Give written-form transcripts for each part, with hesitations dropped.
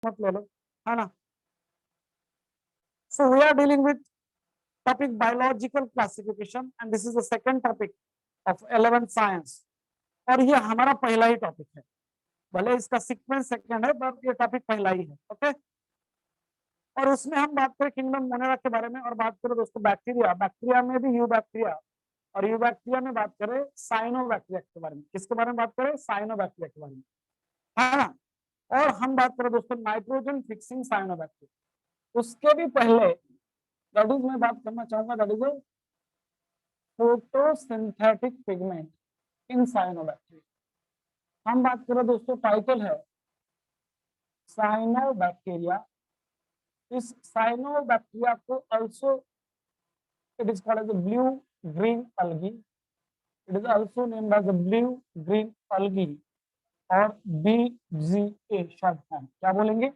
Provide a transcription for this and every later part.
मत ले लो, है ना। So we are dealing with topic biological classification and this is the second topic of 11th science. और ये हमारा पहला ही टॉपिक है, भले इसका सीक्वेंस सेकंड है पर ये टॉपिक पहला ही है, ओके। और उसमें हम बात करें किंगडम मोनेरा के बारे में, और बात करें दोस्तों बैक्टीरिया, बैक्टीरिया में भी यू बैक्टीरिया, और यू बैक्टीरिया में बात करें साइनो बैक्टीरिया के बारे में। किसके बारे में बात करें? साइनो बैक्टीरिया के बारे में, है ना। और हम बात करें दोस्तों नाइट्रोजन फिक्सिंग साइनो बैक्टीरिया। उसके भी पहले दैट इज मैं बात करना चाहूंगा, that is photosynthetic pigment in cyanobacteria. हम बात करें दोस्तों, टाइटल है साइनो बैक्टीरिया। इस साइनो बैक्टीरिया को also it is called as a blue green algae. It is also named as a blue green algae और BGA शॉर्ट फॉर्म। क्या बोलेंगे?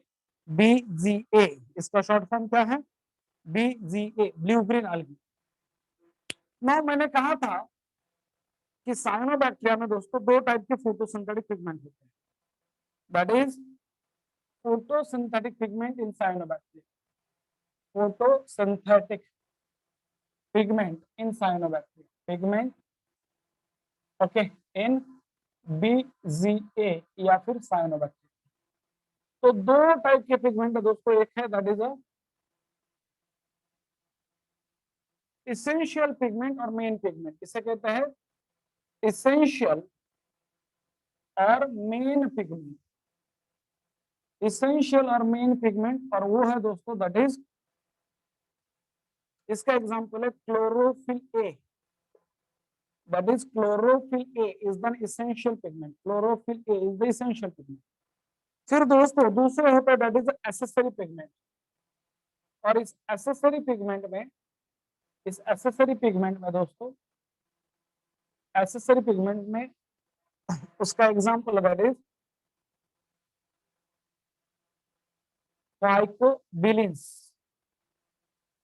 BGA, इसका शॉर्ट फॉर्म क्या है? BGA, blue green algae। ना मैंने कहा था कि साइनोबैक्टीरिया में दोस्तों दो टाइप के फोटोसिंथेटिक पिगमेंट होते हैं, that is photosynthetic pigment in cyanobacteria, photosynthetic pigment in cyanobacteria, pigment okay in BGA या फिर साइनोबैक्टीरिया। तो दो टाइप के पिगमेंट है दोस्तों, एक है that is a essential pigment और मेन पिगमेंट। इसे कहते हैं इसेंशियल और मेन पिगमेंट, इसेंशियल और मेन पिगमेंट, और वो है दोस्तों दैट इज, इसका एग्जांपल है chlorophyll A, that is chlorophyll A is the essential pigment, chlorophyll A is the essential pigment. फिर दोस्तों दूसरे होता है दैट इज एसेसरी पिगमेंट, और इस एसेसरी पिगमेंट में, इस एसेसरी पिगमेंट में दोस्तों, एसेसरी पिगमेंट में उसका example that is phycobilins,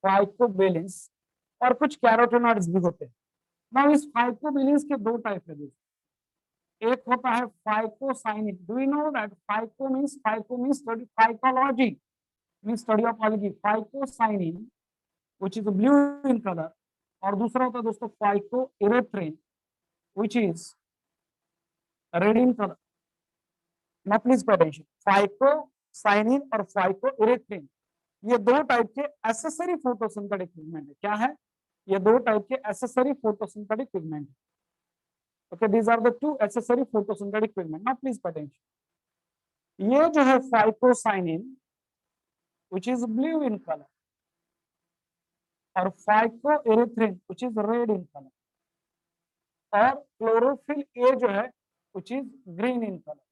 phycobilins, और कुछ कैरोटेनॉइड्स भी होते हैं। ना इस फाइकोबिलिन्स के दो टाइप है दोस्तों, एक होता है phycocyanin. Do you know that phyco means study, phycology means study of algae, phycocyanin which is blue in colour, और दूसरा होता है दोस्तों phycoerythrin which is red in colour. ना प्लीज पे अटेंशन, फाइकोसाइनिन और फाइको इरेथ्रिन, ये दो type के एसेसरी फोटोसिंथेटिक पिगमेंट है। क्या है? ये दो टाइप के accessory photosynthetic pigment. Okay, these are the two accessory photosynthetic pigment. Now please pay attention, ये जो है phycocyanin which is blue in colour, और phycoerythrin which is red in colour, और क्लोरोफिल ए जो है which is green in colour.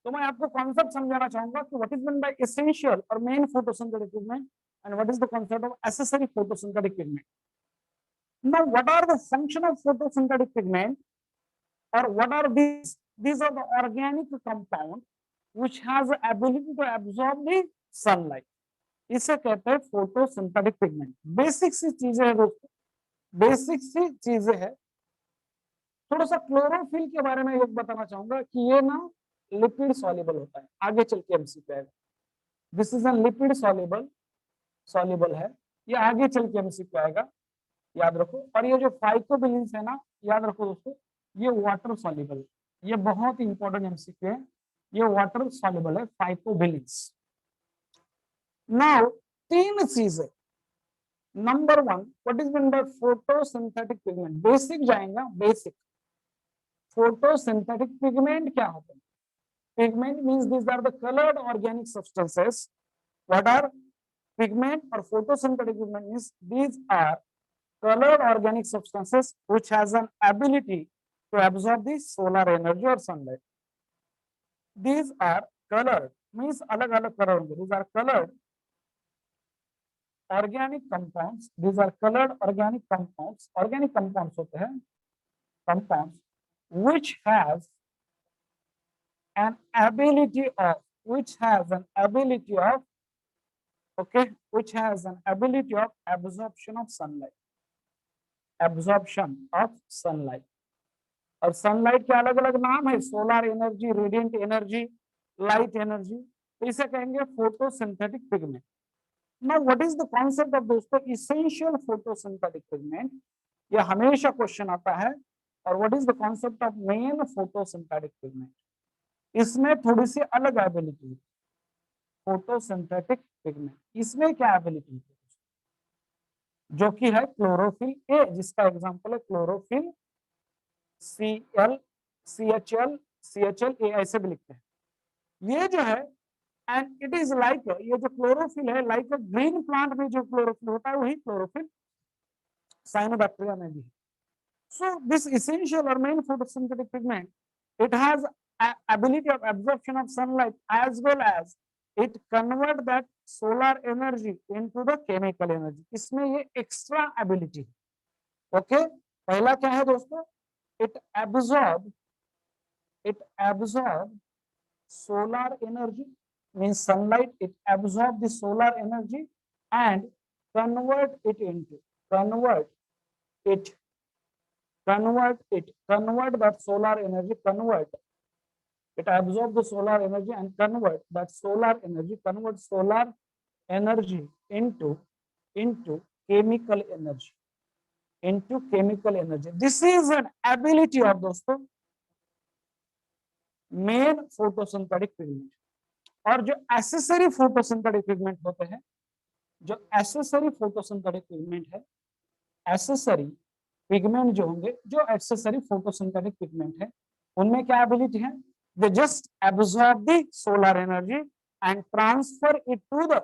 तो मैं आपको कॉन्सेप्ट समझाना चाहूंगा कि what is mean by essential और main photosynthetic pigment and what is the concept of accessory photosynthetic pigment. Now, what are the function of photosynthetic pigment, or what are these? These are the organic compound which has the ability to absorb the sunlight. इसे कहते हैं photosynthetic pigment. Basic सी चीजें हैं दोस्तों, basic सी चीजें हैं। थोड़ा सा क्लोरोफिल के बारे में एक बताना चाहूंगा कि ये ना लिपिड सॉल्युबल होता है, आगे चल के एमसीक्यू आएगा। This is a lipid soluble है, ये आगे चल के एमसीक्यू आएगा, याद रखो। और ये जो फाइकोबिलिन्स है ना, याद रखो दोस्तों, ये वाटर सॉल्युबल, ये बहुत इंपॉर्टेंट एमसीक्यू है, ये वाटर सॉल्युबल है फाइकोबिलिन्स। नाउ तीन चीजें, number one, what is mean by photosynthetic pigment, basic जाएगा, बेसिक। फोटोसिंथेटिक पिगमेंट क्या होता है? Pigment means these are the coloured organic substances. What are pigment और photosynthetic pigment means these are colored organic substances which has an ability to absorb the solar energy or sunlight. These are colored means अलग अलग colour होंगे, these are colored organic compounds, these are colored organic compounds, organic compounds होते हैं, compounds which has an ability of, which has an ability of, okay, which has an ability of absorption of sunlight, absorption of sunlight। और sunlight के अलग अलग नाम है, solar energy, radiant energy, light energy, तो इसे कहेंगे photosynthetic pigment. Now what is the concept of दोस्तों इसेंशियल फोटोसिंथेटिक पिगमेंट, ये हमेशा क्वेश्चन आता है। और what is the concept of main photosynthetic pigment, इसमें थोड़ी सी अलग एबिलिटी है। फोटोसिंथेटिक पिगमेंट इसमें क्या एबिलिटी है, जो कि है क्लोरोफिल ए, जिसका एग्जांपल है क्लोरोफिल Cl, CHL, CHL ए, ऐसे भी लिखते हैं। ये जो है एंड इट इज लाइक, ये जो क्लोरोफिल है लाइक ग्रीन प्लांट में जो क्लोरोफिल होता है वही क्लोरोफिल साइनोबैक्टीरिया में भी है। So this essential or main photosynthetic pigment, it has ability of absorption of sunlight as well as it convert that solar energy into the chemical energy. इसमें ये extra ability है। Okay, पहला क्या है दोस्तों, it absorb solar energy, means sunlight, it absorb the solar energy and convert that solar energy, it absorb the solar energy and convert solar energy into chemical energy. This is an ability of दोस्तों main photosynthetic pigment. और जो accessory photosynthetic pigment होते हैं, जो accessory photosynthetic pigment है, accessory pigment जो होंगे, जो एक्सेसरी फोटोसिंथेटिक पिगमेंट है, उनमें क्या एबिलिटी है, they just absorb the solar energy and transfer it to the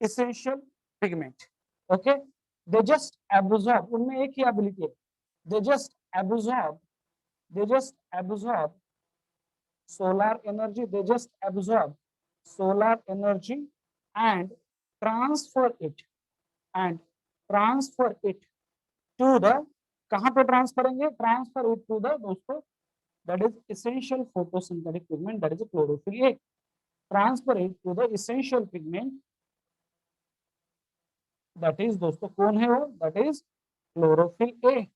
essential pigment. Okay, they just absorb, उनमें एक ही एबिलिटी है, they just absorb solar energy, they just absorb solar energy and transfer it to the, कहां पे transfer करेंगे, transfer it to the दोस्तों that is essential photosynthetic pigment, that is chlorophyll A, transfer it to the essential pigment, that is दोस्तों कौन है वो, that is chlorophyll A।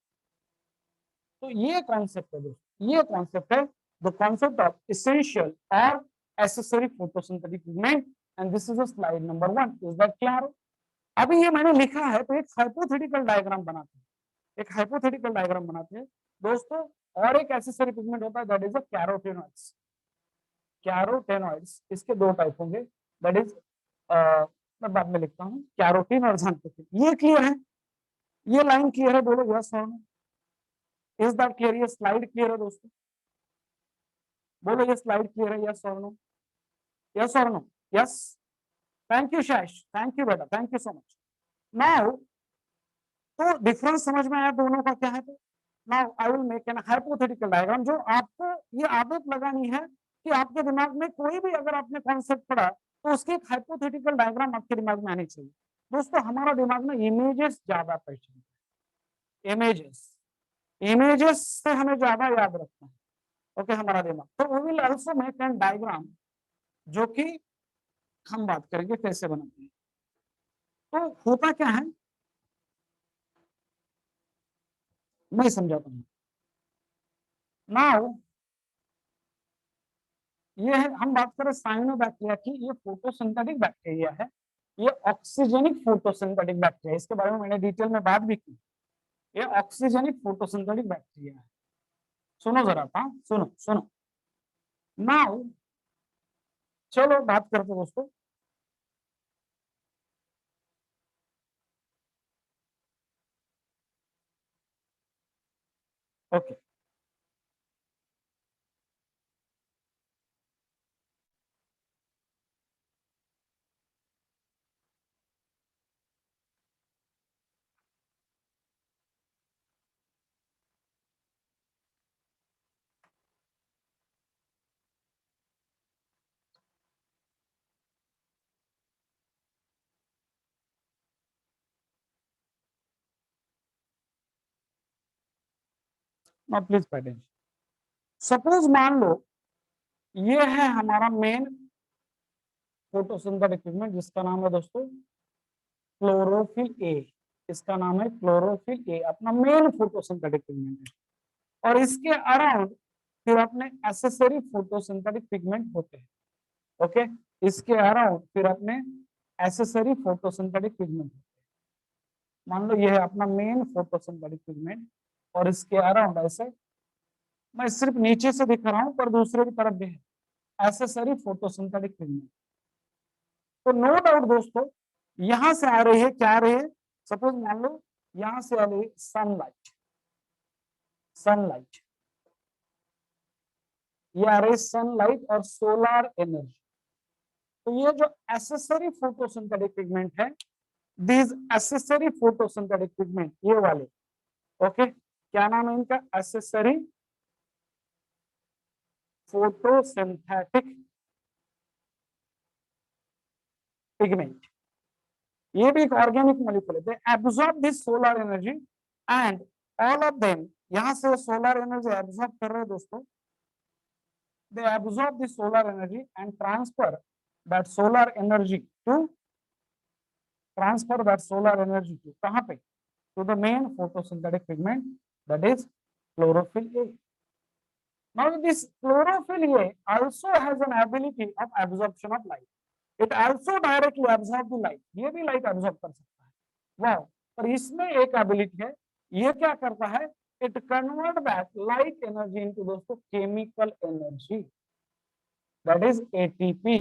तो ये कॉन्सेप्ट है दोस्तों, ये कॉन्सेप्ट है the concept of essential or accessory photosynthetic pigment, and this is a slide number 1, is that clear? अभी ये मैंने लिखा है तो एक हाइपोथेटिकल डायग्राम बनाते हैं, दोस्तों। और एक एसेसरी पिगमेंट होता है, दैट इज कैरोटेनॉइड्स। इसके दो टाइप होंगे, दैट इज मैं बाद में लिखता हूँ, कैरोटीन और xanthocene। ये क्लियर है, ये लाइन क्लियर है, बोलो यस और नो, इज दैट क्लियर? ये स्लाइड क्लियर है दोस्तों, बोलो ये स्लाइड क्लियर है, यस और नो, यस और नो, यस। थैंक यू शैश, थैंक यू बेटा, thank you so much. Now तो डिफरेंस समझ में आया दोनों का क्या है। तो now I will make an hypothetical diagram, जो आपको ये आदत लगानी है कि आपके दिमाग में कोई भी अगर आपने कॉन्सेप्ट पढ़ा तो उसके एक हाइपोथेटिकल डायग्राम आपके दिमाग में आनी चाहिए। दोस्तों हमारा दिमाग में इमेजेस ज्यादा पहचान, इमेजेस से हमें ज्यादा याद रखना है। ओके, हमारा दिमाग, तो we will also make an diagram, जो कि हम बात करेंगे कैसे बनाते हैं। तो होता क्या है, मैं समझाता हूँ। नाउ ये है, हम बात करें साइनोबैक्टीरिया की, ये फोटोसिंथेटिक बैक्टीरिया है, ये ऑक्सीजेनिक फोटोसिंथेटिक बैक्टीरिया, इसके बारे में मैंने डिटेल में बात भी की। ये ऑक्सीजेनिक फोटोसिंथेटिक बैक्टीरिया है। सुनो जरा, हाँ सुनो। नाउ चलो बात करते दोस्तों, ओके। नाउ प्लीज पे, सपोज मान लो ये है हमारा मेन फोटोसिंथेटिक पिगमेंट, जिसका नाम है दोस्तों क्लोरोफिल ए। इसका नाम है क्लोरोफिल ए, अपना मेन फोटोसिंथेटिक पिगमेंट है। और इसके अराउंड फिर अपने एसेसरी फोटोसिंथेटिक पिगमेंट होते हैं। ओके, इसके अराउंड फिर अपने एसेसरी फोटोसिंथेटिक पिगमेंट, मान लो ये है अपना मेन फोटोसिंथेटिक पिगमेंट, और इसके अराउंड ऐसे, मैं सिर्फ नीचे से दिख रहा हूं पर दूसरे की तरफ भी है एसेसरी फोटोसिंथेटिक पिगमेंट। तो नो डाउट दोस्तों, यहां से आ रही है, क्या आ रही है, सपोज मान लो यहां से आ रही है सनलाइट, सनलाइट, ये आ रही है सनलाइट और सोलर एनर्जी। तो ये जो एसेसरी फोटोसिंथेटिक पिगमेंट है, दिस एसेसरी फोटोसिंथेटिक पिगमेंट, ये वाले, ओके, क्या नाम है इनका, एसेसरी फोटोसिंथेटिक पिगमेंट। ये भी एक ऑर्गेनिक मॉलिक्यूल है, they absorb this solar energy and all of them, यहां से सोलर एनर्जी एब्सॉर्ब कर रहे हैं दोस्तों, they absorb the solar energy and transfer that solar energy to, transfer that solar energy to कहां पे, to the main photosynthetic pigment, that is chlorophyll A. Now this chlorophyll A also has an ability of absorption of light. It also directly absorb the light. ये भी light absorb कर सकता है, वाह। पर इसमें एक ability है, ये क्या करता है, it convert that light energy into दोस्तों chemical energy, that is ATP,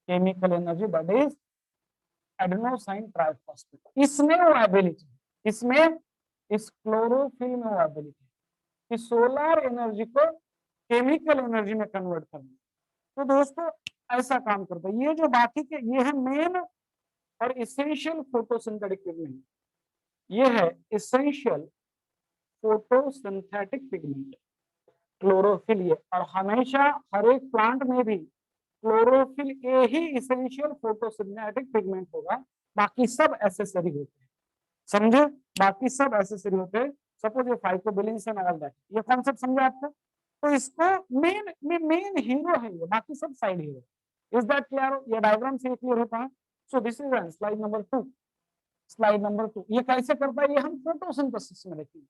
chemical energy, that is adenosine triphosphate. इसमें वो एबिलिटी, इसमें इस क्लोरोफिल में वो एबिलिटी कि सोलर एनर्जी को केमिकल एनर्जी में कन्वर्ट करना। तो दोस्तों ऐसा काम करता है। ये जो बाकी के, ये है मेन और इसेंशियल फोटोसिंथेटिक पिगमेंट, ये है इसेंशियल फोटोसिंथेटिक पिगमेंट क्लोरोफिल। ये और हमेशा हर एक प्लांट में भी chlorophyll A he essential photosynthetic pigment होगा, बाकी सब एसेसरी होते हैं, समझे, बाकी सब एसेसरी होते हैं। सपोज ये फाइकोबिलिन्स एंड ऑल दैट, ये कॉन्सेप्ट समझे आपको। तो इसको मेन मेन हीरो है ये, बाकी सब side hero. Is that clear, ये डायग्राम से क्लियर होता है। So this is slide number 2, slide number 2। ये कैसे करता है, ये हम फोटोसिंथेसिस में देखेंगे,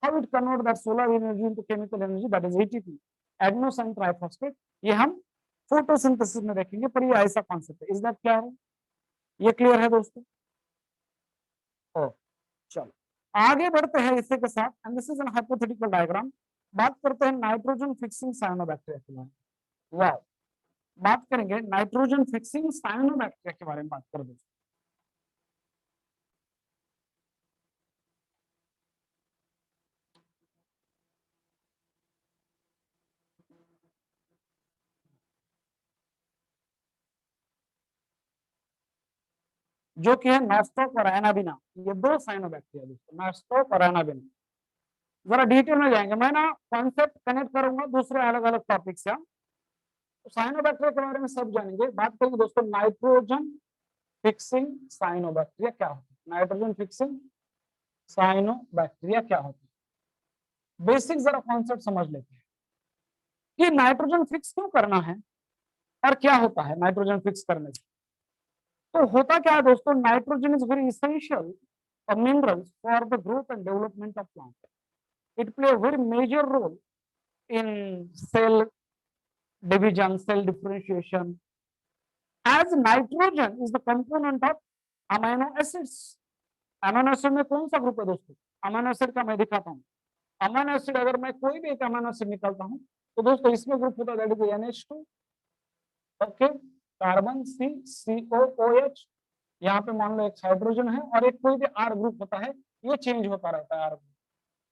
how it convert that solar energy into chemical energy, that is ATP, adenosine triphosphate. ये हम फोटोसिंथेसिस में देखेंगे, पर ये ऐसा कॉन्सेप्ट है। इज दैट क्लियर, ये क्लियर है दोस्तों। ओ चलो आगे बढ़ते हैं इसी के साथ, and this is N hypothetical diagram. बात करते हैं नाइट्रोजन फिक्सिंग साइनोबैक्टीरिया के बारे में। वाह, बात करेंगे नाइट्रोजन फिक्सिंग साइनोबैक्टीरिया के बारे में बात कर दोस्तों। जो कि है नास्टोक और एनाबिना, ये दो साइनोबैक्टीरिया दोस्तों, नास्टोक और एनाबिना। जरा डिटेल में जाएंगे, मैं ना कॉन्सेप्ट कनेक्ट करूंगा दूसरे अलग अलग टॉपिक से। तो साइनोबैक्टीरिया के बारे में सब जानेंगे। बात करेंगे दोस्तों नाइट्रोजन फिक्सिंग साइनोबैक्टीरिया क्या होता है, नाइट्रोजन फिक्सिंग साइनोबैक्टीरिया क्या होता है। बेसिक जरा कॉन्सेप्ट समझ लेते हैं कि नाइट्रोजन फिक्स क्यों करना है और क्या होता है नाइट्रोजन फिक्स करने से। तो होता क्या है दोस्तों, nitrogen is very essential mineral for the growth and development of plant. It play a very major role in cell division, cell differentiation, as nitrogen is the component of amino acids. Amino acid में कौन सा group है दोस्तों, amino acid का मैं दिखाता हूँ। Amino acid अगर मैं कोई भी एक अमीनो एसिड निकालता हूँ तो दोस्तों इसमें ग्रुप होता है that is NH2, okay, carbon COOH, यहाँ पे मान लो एक हाइड्रोजन है और एक कोई भी R ग्रुप होता है, ये चेंज होता रहता है R ग्रुप।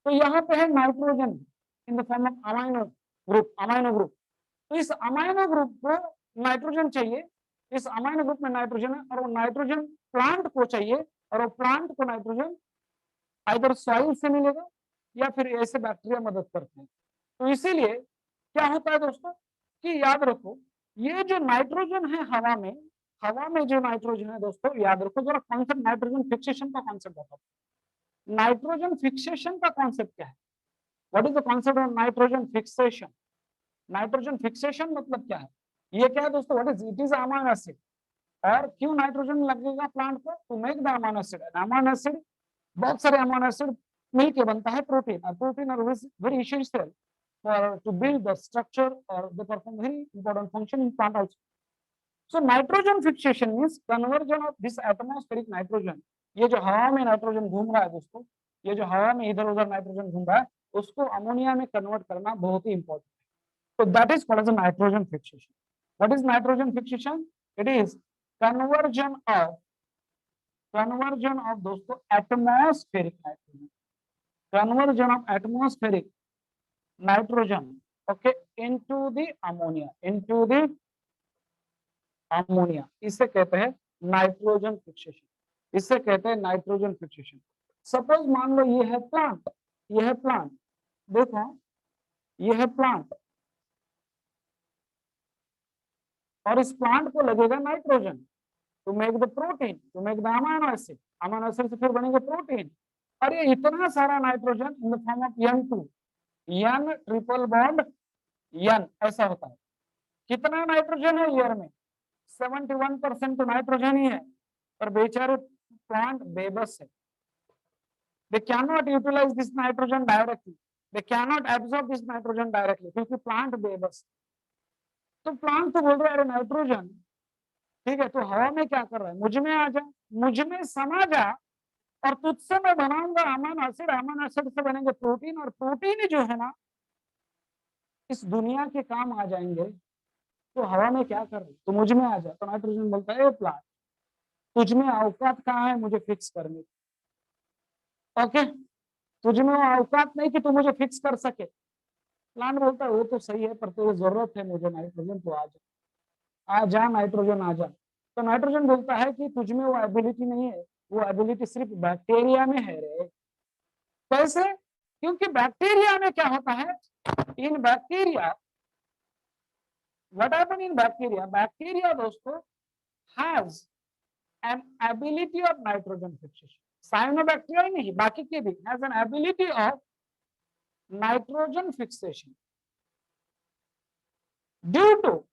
तो यहाँ पे है nitrogen in the form of amino group, amino group. तो इस अमाइनो ग्रुप को नाइट्रोजन चाहिए, इस अमाइनो ग्रुप में नाइट्रोजन है और वो नाइट्रोजन प्लांट को चाहिए, और वो प्लांट को नाइट्रोजन आइदर सॉइल से मिलेगा या फिर ऐसे बैक्टीरिया मदद करते हैं। तो इसीलिए क्या होता है दोस्तों कि याद रखो, ये जो नाइट्रोजन है हवा में जो नाइट्रोजन है दोस्तों, याद रखो जरा कॉन्सेप्ट, नाइट्रोजन फिक्सेशन का कॉन्सेप्ट बताओ। नाइट्रोजन फिक्सेशन का कॉन्सेप्ट क्या है, what is the concept of nitrogen fixation. Nitrogen fixation मतलब क्या है, ये क्या है दोस्तों, what is it, is amino acid. और क्यों नाइट्रोजन लगेगा प्लांट को, to make the amino acid. Amino acid, बहुत सारे अमीनो एसिड मिलके बनता है प्रोटीन, और protein are very essential to build the structure, or they perform very important function in plant also. So nitrogen fixation means conversion of this atmospheric nitrogen. ये जो हवा में नाइट्रोजन घूम रहा है दोस्तों, ये जो हवा में इधर उधर नाइट्रोजन घूम रहा है, उसको अमोनिया में कन्वर्ट करना बहुत ही इंपॉर्टेंट है. तो that is called as nitrogen fixation. What is nitrogen fixation? It is conversion of दोस्तों atmospheric nitrogen, conversion of atmospheric nitrogen, okay, into the ammonia. इसे कहते हैं नाइट्रोजन फिक्सेशन. इसे कहते हैं नाइट्रोजन फिक्सेशन. सपोज मान लो ये है प्लांट, देखो ये है प्लांट, और इस प्लांट को लगेगा nitrogen to make the protein, to make the amino acid. Amino acid से फिर बनेंगे प्रोटीन. और ये इतना सारा nitrogen in the form of N2, N triple bond N ऐसा होता है. कितना नाइट्रोजन है ईयर में? 71% तो नाइट्रोजन ही है. और बेचारे प्लांट बेबस है. They cannot utilize this nitrogen directly. They cannot absorb this nitrogen directly क्योंकि प्लांट बेबस. तो प्लांट तो बोल रहा है नाइट्रोजन ठीक है, तो हवा में क्या कर रहा है? मुझ में आ जा, मुझ में समा जा, और तुझसे मैं बनाऊंगा अमीनो एसिड, अमीनो एसिड से बनेंगे प्रोटीन, और प्रोटीन जो है ना इस दुनिया के काम आ जाएंगे. तो हवा में क्या कर रही? तो मुझ में आ जा. तो नाइट्रोजन बोलता है प्लांट तुझ में औकात कहाँ है मुझे फिक्स करने? ओके, तुझ में वो औकात नहीं कि तू मुझे फिक्स कर सके. प्लांट बोलता है वो तो सही है, पर तुझे जरूरत है मुझे नाइट्रोजन, तो आ जा नाइट्रोजन आ जा. तो नाइट्रोजन बोलता है कि तुझ में वो एबिलिटी नहीं है, वो एबिलिटी सिर्फ बैक्टीरिया में है रे. कैसे? क्योंकि बैक्टीरिया में क्या होता है? In bacteria, what happen in bacteria? Bacteria दोस्तों has an ability of nitrogen fixation. Cyanobacteria ही नहीं, बाकी के भी has an ability of nitrogen fixation due to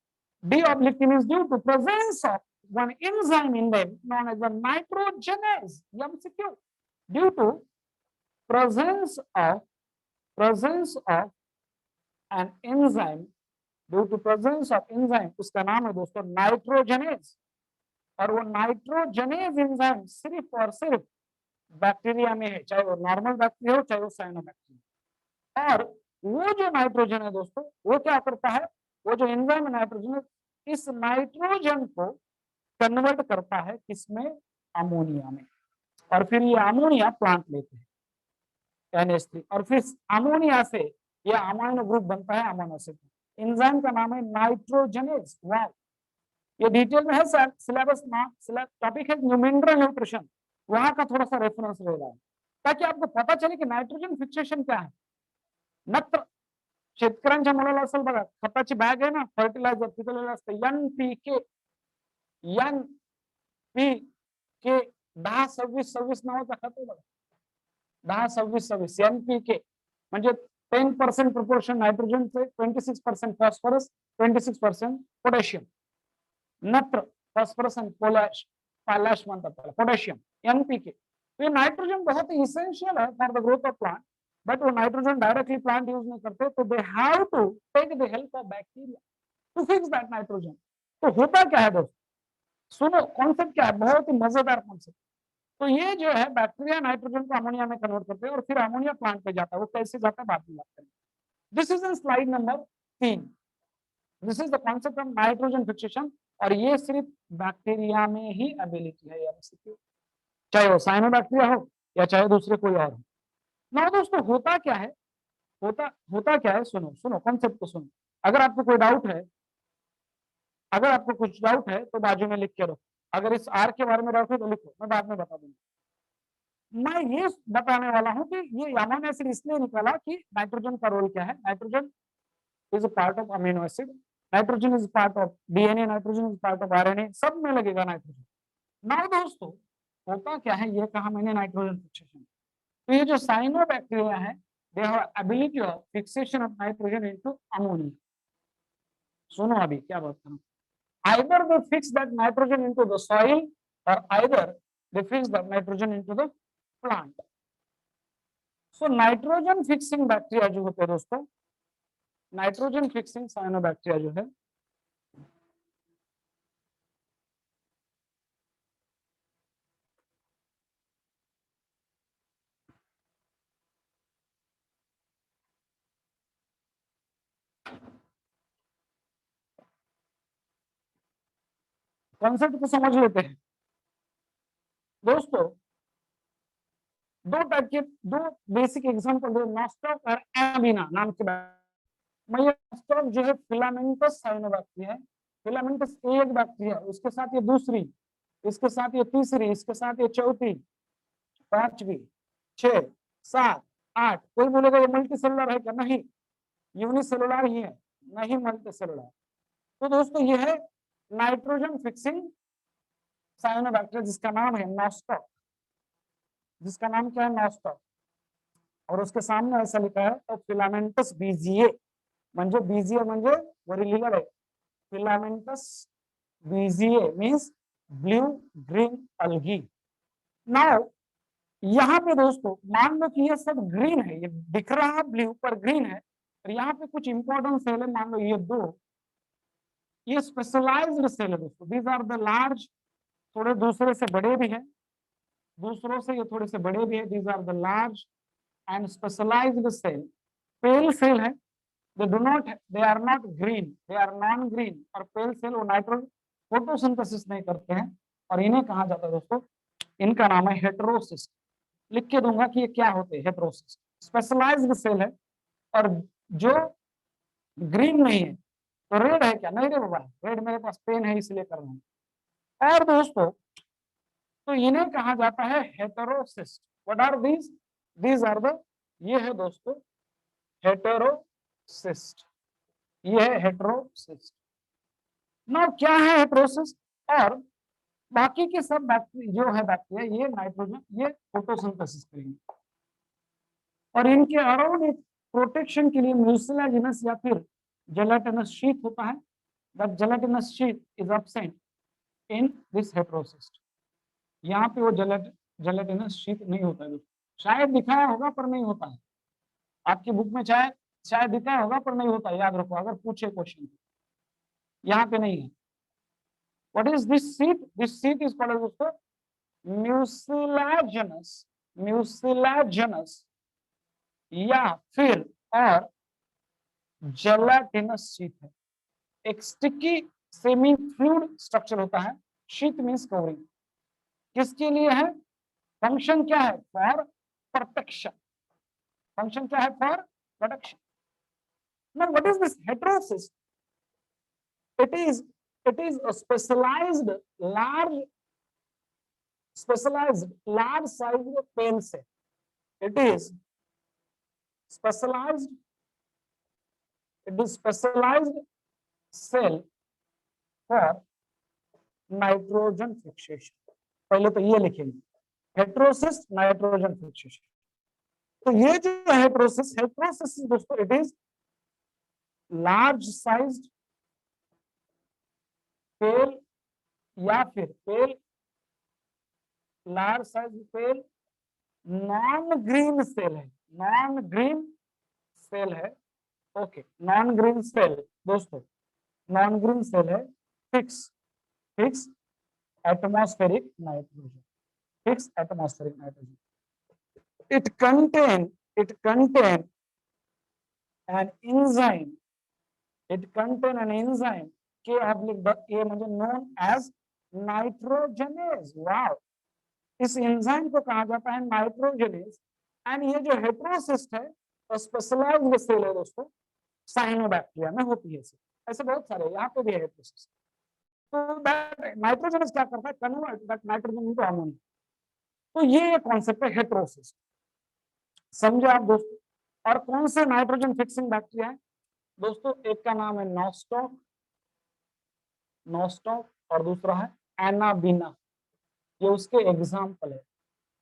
D-oblique means due to presence of one enzyme in them known as the nitrogenase. MCQ. Due to presence of an enzyme, due to presence of enzyme, उसका नाम है दोस्तों nitrogenase. और वो nitrogenase enzyme सिर्फ और सिर्फ bacteria में है, चाहे वो नॉर्मल बैक्टीरिया हो चाहे वो साइनोबैक्टीरिया. और वो जो नाइट्रोजन है दोस्तों वो क्या करता है? वो जो एंजाइम नाइट्रोजन, इस नाइट्रोजन को कन्वर्ट करता है किसमें? अमोनिया में. और फिर ये अमोनिया प्लांट लेते हैं NH3, और फिर अमोनिया से ये अमाइनो ग्रुप बनता है अमीनो एसिड. एंजाइम का नाम है नाइट्रोजनेज. वाह, ये डिटेल में है सर, सिलेबस टॉपिक है मिनरल न्यूट्रिशन, वहां का थोड़ा सा रेफरेंस ले रहा है ताकि आपको पता चले कि नाइट्रोजन फिक्सेशन क्या है. नत्र शेतकऱ्यांच्या मुलाला असेल बघा, खताची बॅग आहे ना, फर्टिलायझर तिथं असतं NPK, NPK 10-26-26 नावाचा खत आहे बघा. 10-26-26 NPK म्हणजे 10% प्रपोर्शन नायट्रोजनचे, 26% फॉस्फरस, 26% पोटॅशियम. नत्र, फॉस्फरस एंड पोलैश म्हणतात त्याला, पोटॅशियम, NPK. ये नाइट्रोजन बहुत ही इसेंशियल है for the growth of plant, but वो नाइट्रोजन डायरेक्टली प्लांट यूज नहीं करते, तो they have to take the help of bacteria to fix that nitrogen. तो होता क्या है दोस्तों, सुनो कॉन्सेप्ट क्या है, बहुत ही मजेदार कॉन्सेप्ट. तो ये जो है बैक्टीरिया नाइट्रोजन को अमोनिया में कन्वर्ट करते हैं और फिर अमोनिया प्लांट पे जाता है. वो कैसे जाता है बाद में बात करेंगे. This is in slide number 3. This is the concept of nitrogen fixation, और ये सिर्फ बैक्टीरिया में ही एबिलिटी है यार, चाहे वो साइनोबैक्टीरिया हो या चाहे दूसरे कोई और हो. ना दोस्तों होता क्या है, होता क्या है, सुनो कॉन्सेप्ट को सुनो. अगर आपको कोई डाउट है, अगर आपको कुछ डाउट है तो बाजू में लिख के रखो. अगर इस आर के बारे में डाउट है तो लिखो, मैं बाद में बता दूंगा. मैं ये बताने वाला हूं कि ये अमीनो एसिड इसलिए निकाला कि नाइट्रोजन का रोल क्या है. Nitrogen is a part of amino acid, nitrogen is part of DNA, nitrogen is part of RNA, सब में लगेगा नाइट्रोजन. नाउ दोस्तों होता क्या है, ये कहा मैंने नाइट्रोजन फिक्सेशन. तो ये जो साइनोबैक्टीरिया है, they have ability of fixation of nitrogen into ammonia. सुनो अभी क्या बात करूं. Either they fix that nitrogen into the soil, or either they fix that nitrogen into the plant. So nitrogen fixing bacteria जो होते हैं दोस्तों, नाइट्रोजन फिक्सिंग साइनोबैक्टीरिया जो है कॉन्सेप्ट को समझ लेते हैं दोस्तों। दो टाइप के, दो बेसिक एग्जांपल दो, नॉस्टॉक और एनाबीना नाम के बाद। मैं ये नॉस्टॉक जो है फिलामेंटस साइनोबैक्टीरिया है, फिलामेंटस एक बैक्टीरिया, उसके साथ ये दूसरी, इसके साथ ये तीसरी, इसके साथ ये चौथी, पांचवी, 6, 7, 8। कोई बोलेगा ये मल्टी सेलुलर है क्या? नहीं, यूनिसेलुलर ही है, नहीं मल्टी सेलुलर। तो दोस्तों ये है नाइट्रोजन फिक्सिंग साइनोबैक्टीरिया जिसका नाम है नॉस्टॉक, जिसका नाम क्या है? नॉस्टॉक। और उसके सामने ऐसा लिखा है तो फिलामेंटस बीजीए, म्हणजे बीजीए म्हणजे वरी लिहिलेलं आहे filamentous BGA means blue green algae. Now यहाँ पे दोस्तों मान लो कि ये सब ग्रीन है, ये दिख रहा ब्लू पर ग्रीन है, और यहाँ पे कुछ इंपॉर्टेंट सेल है, मान लो ये दो, ये स्पेशलाइज्ड सेल है दोस्तों। दीज आर द लार्ज, थोड़े दूसरे से बड़े भी हैं, दूसरों से ये थोड़े से बड़े भी है। These are the large and specialised cell, pale cell है। They do not, they are not green, they are non green. और पेल सेल वो नाइट्रोजन फोटोसिंथेसिस नहीं करते हैं, और इन्हें कहा जाता है दोस्तों, इनका नाम है हेटेरोसिस्ट। लिख के दूंगा कि ये क्या होते हैं, हेटेरोसिस्ट स्पेशलाइज्ड सेल है। और जो ग्रीन नहीं है तो रेड है क्या? नहीं रे बाबा, रेड मेरे पास पेन है इसलिए कर रहा हूं। और दोस्तों तो इन्हें कहा जाता है heterocyst. What are these? These are the, ये है दोस्तों हेटेरोसिस्ट, ये है हेटेरोसिस्ट। ना क्या है हेटेरोसिस्ट? और बाकी के सब बैक्टीरिया जो है बैक्टीरिया, ये नाइट्रोजन, ये फोटोसिंथेसिस करेंगे, और इनके अराउंड एक प्रोटेक्शन के लिए म्यूसिलाजिनस या फिर जेलेटिनस शीट होता है। That gelatinous sheet is absent in this heterocyst. यहाँ पे वो जेलेटिनस शीट नहीं होता है दोस्तों, शायद दिखाया होगा पर नहीं होता है, आपकी बुक में शायद शायद दिखाया होगा पर नहीं होता है, याद रखो अगर पूछे क्वेश्चन, यहाँ पे नहीं है। What is this sheet? This sheet is called दोस्तों म्यूसिलाजिनस, म्यूसिलाजिनस या फिर और जेलाटिनस शीट है। एक स्टिकी सेमी फ्लूइड स्ट्रक्चर होता है। शीट मींस कवरिंग, किसके लिए है? फंक्शन क्या है? For protection. फंक्शन क्या है? For protection. Now what is this heterocyst? It is a specialized large sized pain cell. It is specialized, it is specialized cell for nitrogen fixation. पहले तो ये लिखेंगे, हेटेरोसिस्ट नाइट्रोजन फिक्सेशन। तो ये जो heterocyst, heterocyst दोस्तों इट इज लार्ज साइज्ड पेल या फिर पेल, लार्ज साइज पेल नॉन ग्रीन सेल है, नॉन ग्रीन सेल है। ओके, नॉन ग्रीन सेल दोस्तों, नॉन ग्रीन सेल है, fix fix atmospheric nitrogen, fix atmospheric nitrogen. it contain an enzyme, it contain an enzyme K oblique A म्हणजे known as nitrogenase। Wow, इस enzyme को कहा जाता है nitrogenase. And ये जो हेटेरोसिस्ट है तो स्पेशलाइज्ड सेल है दोस्तों, साइनोबैक्टीरिया में होती है। ऐसे बहुत सारे यहाँ पे भी है हेटेरोसिस्ट। तो नाइट्रोजनेज क्या करता है? Convert that nitrogen into ammonia. तो ये कॉन्सेप्ट है हेटेरोसिस्ट, समझे आप दोस्तों। और कौन से नाइट्रोजन फिक्सिंग बैक्टीरिया है दोस्तों? एक का नाम है नॉस्टॉक, नॉस्टॉक, और दूसरा है एनाबीना, ये उसके एग्जाम्पल है।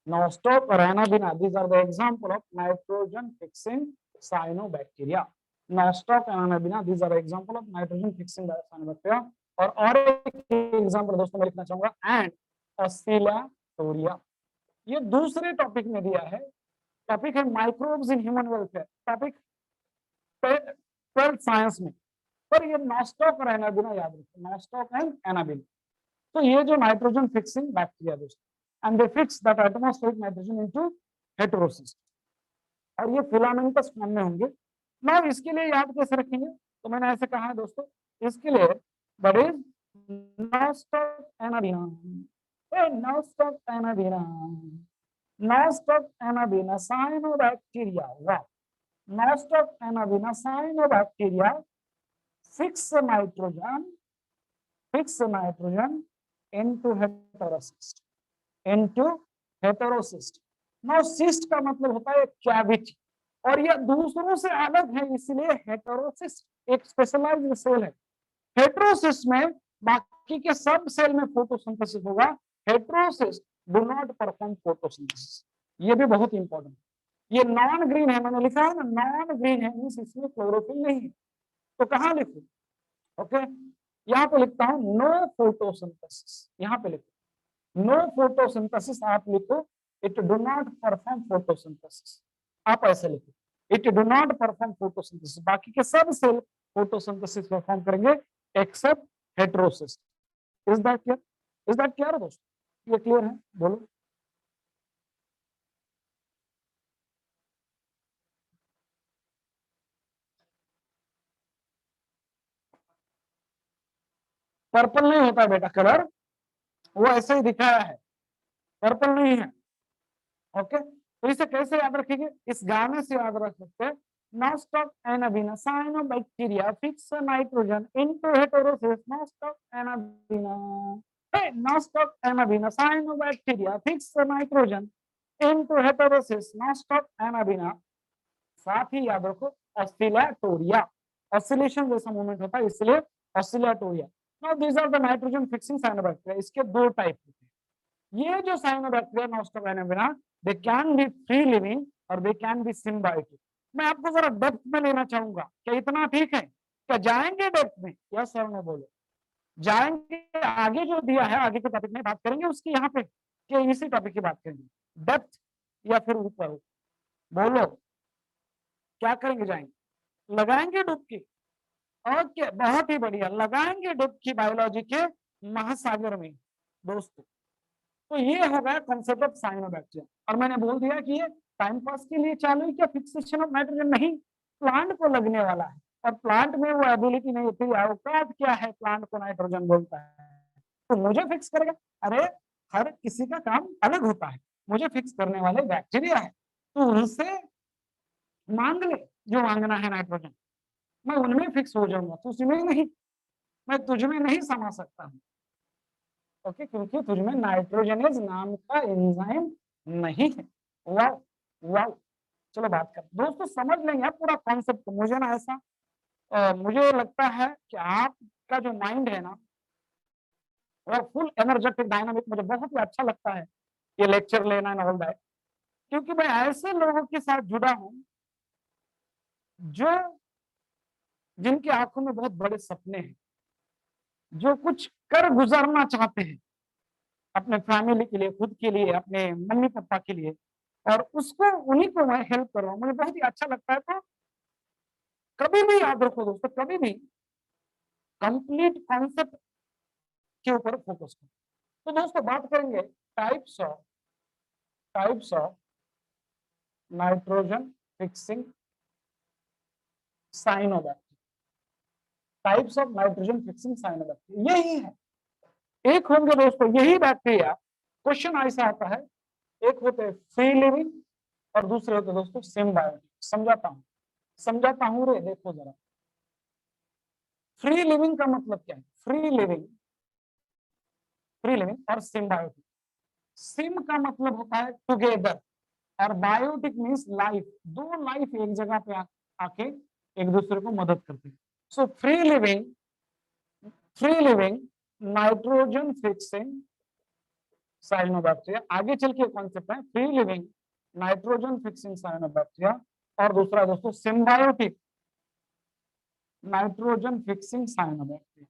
नॉस्टॉक और Anabaena, these are the example of nitrogen fixing cyanobacteria. Nostoc and Anabaena, these are example of nitrogen fixing cyanobacteria. और एक एग्जाम्पल दोस्तों मैं लिखना चाहूंगा, एंड ऑस्सिलाटोरिया। ये दूसरे टॉपिक में दिया है, टॉपिक है microbes in human welfare. Topic 12th science में। पर ये नॉस्टॉक और एनाबिना याद रखो, नॉस्टॉक एंड एनाबिना। तो ये जो नाइट्रोजन फिक्सिंग बैक्टीरिया दोस्तों, and they fix that atmospheric nitrogen into heterocyst, और ये फिलामेंटस फॉर्म में होंगे ना। इसके लिए याद कैसे रखेंगे, तो मैंने ऐसे कहा है दोस्तों, इसके लिए that is Nostoc Anabaena, Nostoc Anabaena, Nostoc Anabaena cyanobacteria. वाह, Nostoc Anabaena cyanobacteria fix nitrogen into heterocyst, into heterocyst। now cyst का मतलब होता है कैविटी, और यह दूसरों से अलग है, इसलिए हेटेरोसिस्ट एक स्पेशलाइज्ड सेल है। हेटेरोसिस्ट में बाकी के सब सेल में फोटोसिंथेसिस होगा, heterocyst do not perform photosynthesis. ये भी बहुत इंपॉर्टेंट। ये नॉन ग्रीन है, मैंने लिखा है ना नॉन ग्रीन है, मींस इसमें क्लोरोफिल नहीं है। तो कहां लिखूं, ओके यहाँ पे लिखता हूं नो फोटोसिंथेसिस, यहाँ पे लिखो नो फोटोसिंथेसिस, आप लिखो it do not perform photosynthesis, आप ऐसे लिखो it do not perform photosynthesis. बाकी के सब सेल फोटोसिंथेसिस परफॉर्म करेंगे except heterocyst. Is that clear, is that clear दोस्तों, ये क्लियर है, बोलो। पर्पल नहीं होता बेटा कलर, वो ऐसे ही दिखाया है, पर्पल नहीं है। ओके, तो इसे कैसे याद रखेंगे, इस गाने से याद रख सकते हैं। Nostoc Anabaena cyanobacteria fix nitrogen into heterosis, nostoc Anabaena, Nostoc Anabaena cyanobacteria fix nitrogen into heterosis, nostoc Anabaena. साथ ही याद रखो ऑस्सिलेटोरिया, ऑसिलेशन जैसा मूवमेंट होता है इसलिए Oscillatoria. Now these are the nitrogen fixing cyanobacteria. इसके दो टाइप होते हैं, ये जो cyanobacteria Nostoc Anabaena, they can be free living और दे कैन बी सिम्बायोटिक। मैं आपको जरा डेप्थ में लेना चाहूंगा, क्या इतना ठीक है, क्या जाएंगे डेप्थ में, यस सर ने बोलो जाएंगे। आगे जो दिया है आगे के टॉपिक में बात करेंगे उसकी, यहाँ पे कि इसी टॉपिक की बात करेंगे, डेप्थ या फिर ऊपर, बोलो क्या करेंगे, जाएंगे लगाएंगे डुबकी। ओके बहुत ही बढ़िया, लगाएंगे डुबकी बायोलॉजी के महासागर में दोस्तों। तो ये हो गया कॉन्सेप्ट ऑफ साइनोबैक्टीरिया। और मैंने बोल दिया कि ये टाइम पास के लिए चालू है क्या, फिक्सेशन ऑफ नाइट्रोजन नहीं, प्लांट को लगने वाला है। और प्लांट में वो एबिलिटी नहीं होती, औकात क्या है प्लांट को नाइट्रोजन बोलता है, तो मुझे फिक्स करेगा। अरे हर किसी का काम अलग होता है, मुझे फिक्स करने वाले बैक्टीरिया है, तो उनसे मांग ले जो मांगना है नाइट्रोजन, मैं उनमें फिक्स हो जाऊंगा, तो उसमें नहीं, मैं तुझमें नहीं समा सकता हूँ। ओके, क्योंकि तुझमें नाइट्रोजनेज नाम का एंजाइम नहीं है। वाओ वाओ, चलो बात कर दोस्तों, समझ लेंगे आप पूरा कॉन्सेप्ट। मुझे ना ऐसा मुझे लगता है कि आपका जो माइंड है ना वो फुल एनर्जेटिक डायनामिक, मुझे बहुत ही अच्छा लगता है ये लेक्चर लेना एंड ऑल दैट, क्योंकि मैं ऐसे लोगों के साथ जुड़ा हूं जो जिनकी आंखों में बहुत बड़े सपने हैं, जो कुछ कर गुजरना चाहते हैं अपने फैमिली के लिए, खुद के लिए, अपने मम्मी पापा के लिए, और उसको उन्हीं को मैं हेल्प कर रहा हूँ, मुझे बहुत ही अच्छा लगता है। तो कभी भी याद रखो दोस्तों, कभी भी कंप्लीट कॉन्सेप्ट के ऊपर फोकस करो। तो दोस्तों बात करेंगे types of nitrogen fixing cyanobacteria, types of nitrogen fixing cyanobacteria यही है। एक होंगे दोस्तों यही बैक्टीरिया, क्वेश्चन ऐसा आता है, एक होते हैं फ्री लिविंग और दूसरे होते दोस्तों सिम्बायोटिक। समझाता हूं रे, देखो जरा। फ्री लिविंग का मतलब क्या है, फ्री लिविंग और सिम्बायोटिक। सिम का मतलब होता है टुगेदर, और बायोटिक मींस लाइफ, दो लाइफ एक जगह पे आके एक दूसरे को मदद करते हैं। So free living nitrogen fixing cyanobacteria, आगे चल के कॉन्सेप्ट है free living nitrogen fixing cyanobacteria, और दूसरा दोस्तों symbiotic nitrogen fixing cyanobacteria,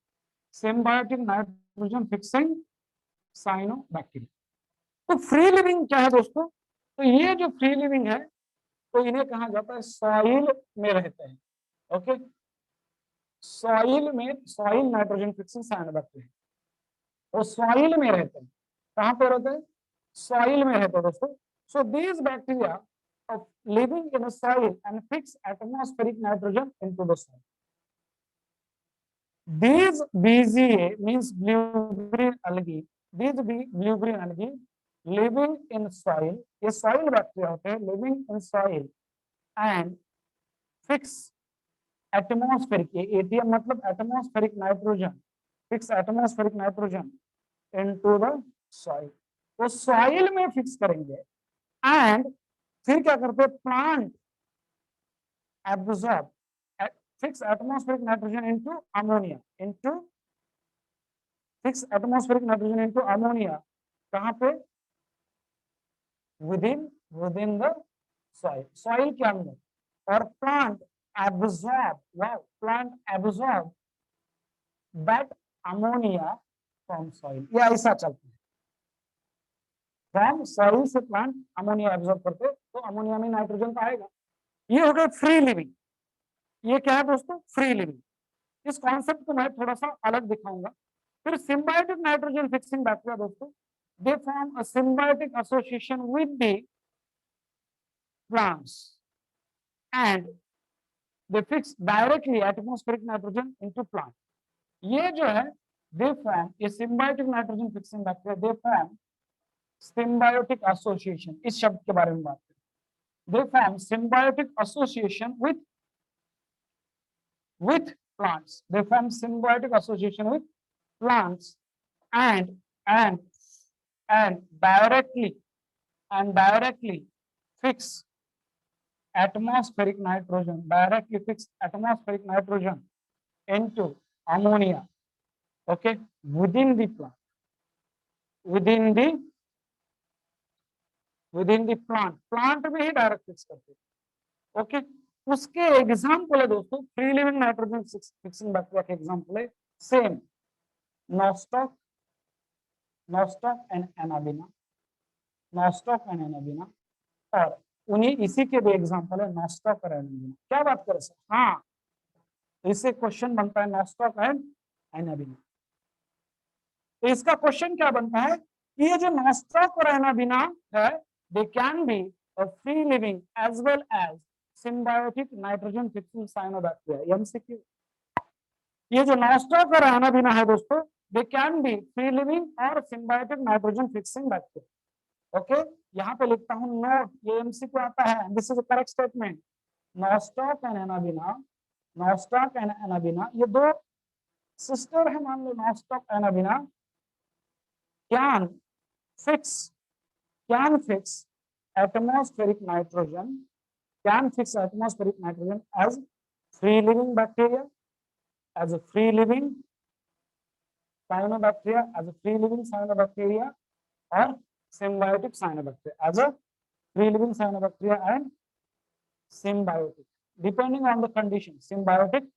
symbiotic nitrogen fixing cyanobacteria. तो फ्री लिविंग क्या है दोस्तों, तो ये जो फ्री लिविंग है तो इन्हें कहा जाता है सॉइल में रहते हैं। ओके, सॉइल में, सॉइल नाइट्रोजन फिक्सिंग साइनोबैक्टीरिया, वो सॉइल में रहते हैं। कहाँ पे रहते हैं? सॉइल में रहते हैं दोस्तों। So these bacteria of living in a soil and fix atmospheric nitrogen into the soil. These BGA means blue-green algae. These blue-green algae living in soil. ये soil bacteria होते हैं living in soil and fix atmospheric. ATM मतलब atmospheric nitrogen. Fix atmospheric nitrogen into the soil. वो soil में fix करेंगे and फिर क्या करते हैं? Plant absorb fix atmospheric nitrogen into ammonia, into fix atmospheric nitrogen into ammonia. कहाँ पे? within the soil के अंदर। और plant absorb, wow, plant absorb that ammonia from soil। ये ऐसा चलता है, फ्रॉम सॉइल से प्लांट अमोनिया एब्जॉर्ब करते, तो अमोनिया में नाइट्रोजन तो आएगा। ये हो गया फ्री लिविंग। ये क्या है दोस्तों? Free living. इस कॉन्सेप्ट को मैं थोड़ा सा अलग दिखाऊंगा। फिर सिम्बायोटिक नाइट्रोजन फिक्सिंग बैक्टीरिया दोस्तों, they form a symbiotic association with the plants and they fix directly atmospheric nitrogen into plant. ये जो है दे फॉर्म, ये symbiotic nitrogen fixing bacteria they form symbiotic association. इस शब्द के बारे में बात करें, they form symbiotic association with plants। they form symbiotic association with plants and and and directly fix atmospheric nitrogen, directly fix atmospheric nitrogen into ammonia, okay, within the plant, within the plant में ही direct fix करते हैं। Okay, उसके example है दोस्तों, free living nitrogen fixing bacteria के example है same nostoc, nostoc and Anabaena, Nostoc and Anabaena. और उन्हीं इसी के भी एग्जाम्पल है नॉस्टॉक और एनाबिना। क्या बात करें सर? हाँ, इससे क्वेश्चन बनता है नॉस्टॉक एंड एनाबिना। तो इसका क्वेश्चन क्या बनता है? ये जो नॉस्टॉक और एनाबिना है, they can be a free living as well as symbiotic nitrogen fixing cyanobacteria। MCQ। ये जो नॉस्टॉक और एनाबिना है दोस्तों, they can be free living और symbiotic nitrogen fixing bacteria। Okay, यहाँ पे लिखता हूँ नोट, ये MCQ आता है, this is correct statement. Nostoc and Anabaena, Nostoc and Anabaena ये दो सिस्टर है, मान लो Nostoc Anabaena, can fix atmospheric nitrogen, can fix atmospheric nitrogen as free living bacteria, as a free living cyanobacteria, as a free living cyanobacteria or symbiotic cyanobacteria, as a free living cyanobacteria and symbiotic, depending on the condition, symbiotic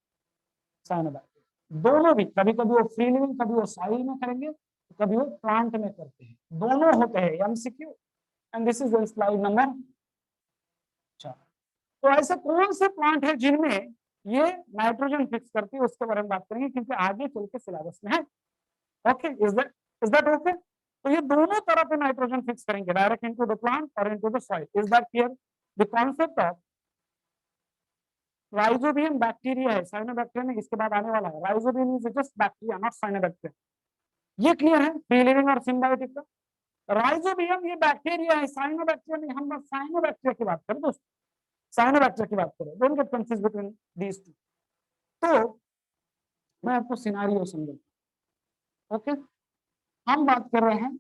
cyanobacteria। दोनों भी, कभी कभी वो free living, कभी वो soil में करेंगे, कभी वो प्लांट में करते हैं, दोनों होते हैं। MCQ and this is slide number 4। तो ऐसे कौन से प्लांट है जिनमें ये नाइट्रोजन फिक्स करती है, उसके बारे में बात करेंगे, क्योंकि आगे चल के सिलेबस में है। Okay, is that okay? तो ये दोनों तरह पे नाइट्रोजन फिक्स करेंगे, डायरेक्ट इनटू द प्लांट और into the soil. Is that clear? The concept of rhizobium bacteria है, साइनोबैक्टीरिया में इसके बाद आने वाला है। Rhizobium is just bacteria, not cyanobacteria. ये क्लियर है फ्री लिविंग और सिम्बायोटिक का? राइजोबियम ये बैक्टीरिया है, साइनोबैक्टीरिया नहीं। हम बस साइनोबैक्टीरिया की बात करें दोस्तों, साइनोबैक्टीरिया की बात करें, don't get confuse between these two. तो मैं आपको सिनारियो समझाता हूं। ओके, हम बात कर रहे हैं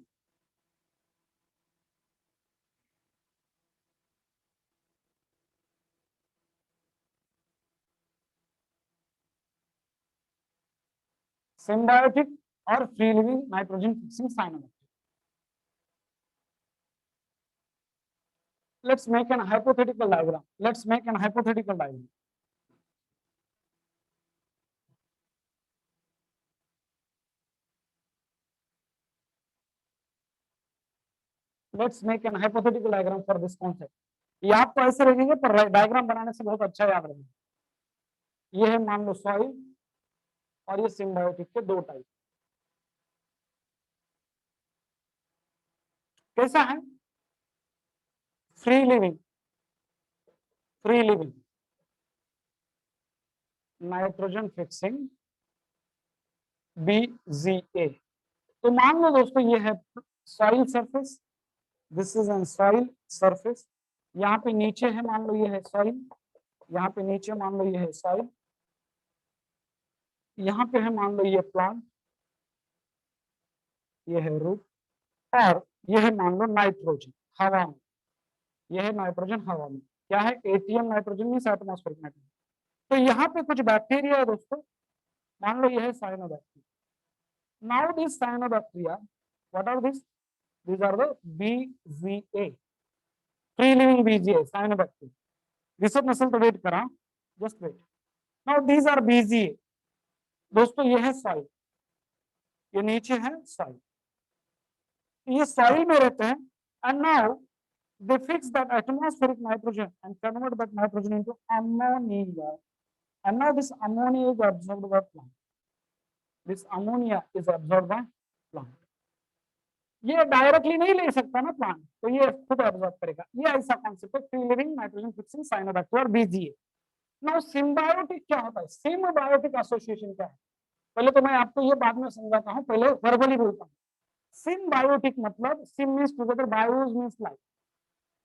सिम्बायोटिक और free living nitrogen fixing cyanobacteria. Let's make an hypothetical diagram. Let's make an hypothetical diagram. Let's make an hypothetical diagram for this concept. ये आपको ऐसे लगेंगे, पर डायग्राम बनाने से बहुत अच्छा याद रहेगा। ये है मान लो सॉइल, और ये सिम्बायोटिक के दो टाइप। कैसा है? Free living, free living nitrogen fixing BZA। तो मान लो दोस्तों ये है soil surface, this is N soil surface, यहाँ पे नीचे है मान लो ये है सॉइल, यहाँ पे नीचे मान लो ये है सॉइल, यहाँ पे है मान लो ये प्लांट, ये है रूट, और ये है मान लो नाइट्रोजन हवा में, यह है नाइट्रोजन हवा में। क्या है? ATM nitrogen means atmospheric nitrogen. तो यहाँ पे कुछ बैक्टीरिया है दोस्तों, मान लो यह है cyanobacteria. Now this cyanobacteria, what are this? These are the BZA, free living BZA, cyanobacteria. Research नस्ल तो वेट करा, just wait. Now these are BZA। दोस्तों ये है सॉइल, ये नीचे है सॉइल, ये सॉइल में रहते हैं। And now they fix that atmospheric nitrogen and convert that nitrogen into ammonia. And now this ammonia is absorbed by plant. This ammonia is absorbed by plant. ये डायरेक्टली नहीं ले सकता ना प्लांट, तो ये खुद एब्जॉर्ब करेगा। ये ऐसा कॉन्सेप्ट है free living nitrogen fixing cyanobacteria और BZA। नाउ सिम्बायोटिक क्या होता है? सिम्बायोटिक एसोसिएशन क्या है? पहले तो मैं आपको ये बाद में समझाता हूँ, पहले वर्बली बोलता हूँ। सिम्बायोटिक मतलब SIM means together, BIOS means life,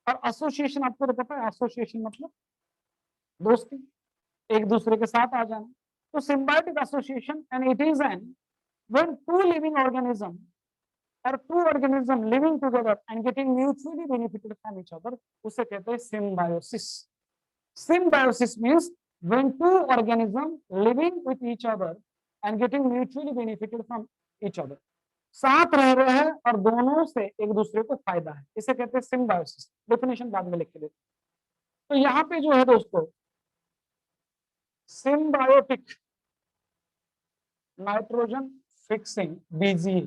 और एसोसिएशन आपको तो पता है, एसोसिएशन मतलब दोस्ती, एक दूसरे के साथ आ जाना। तो symbiotic association and it is an when two living organism or two organisms living together and getting mutually benefited from each other, उसे कहते हैं symbiosis. Symbiosis means when two organisms living with each other and getting mutually benefited from each other, साथ रह रहे हैं और दोनों से एक दूसरे को फायदा है, इसे कहते हैं symbiosis। डेफिनेशन बाद में लिख के देते। तो यहाँ पे जो है दोस्तों symbiotic नाइट्रोजन फिक्सिंग BZA,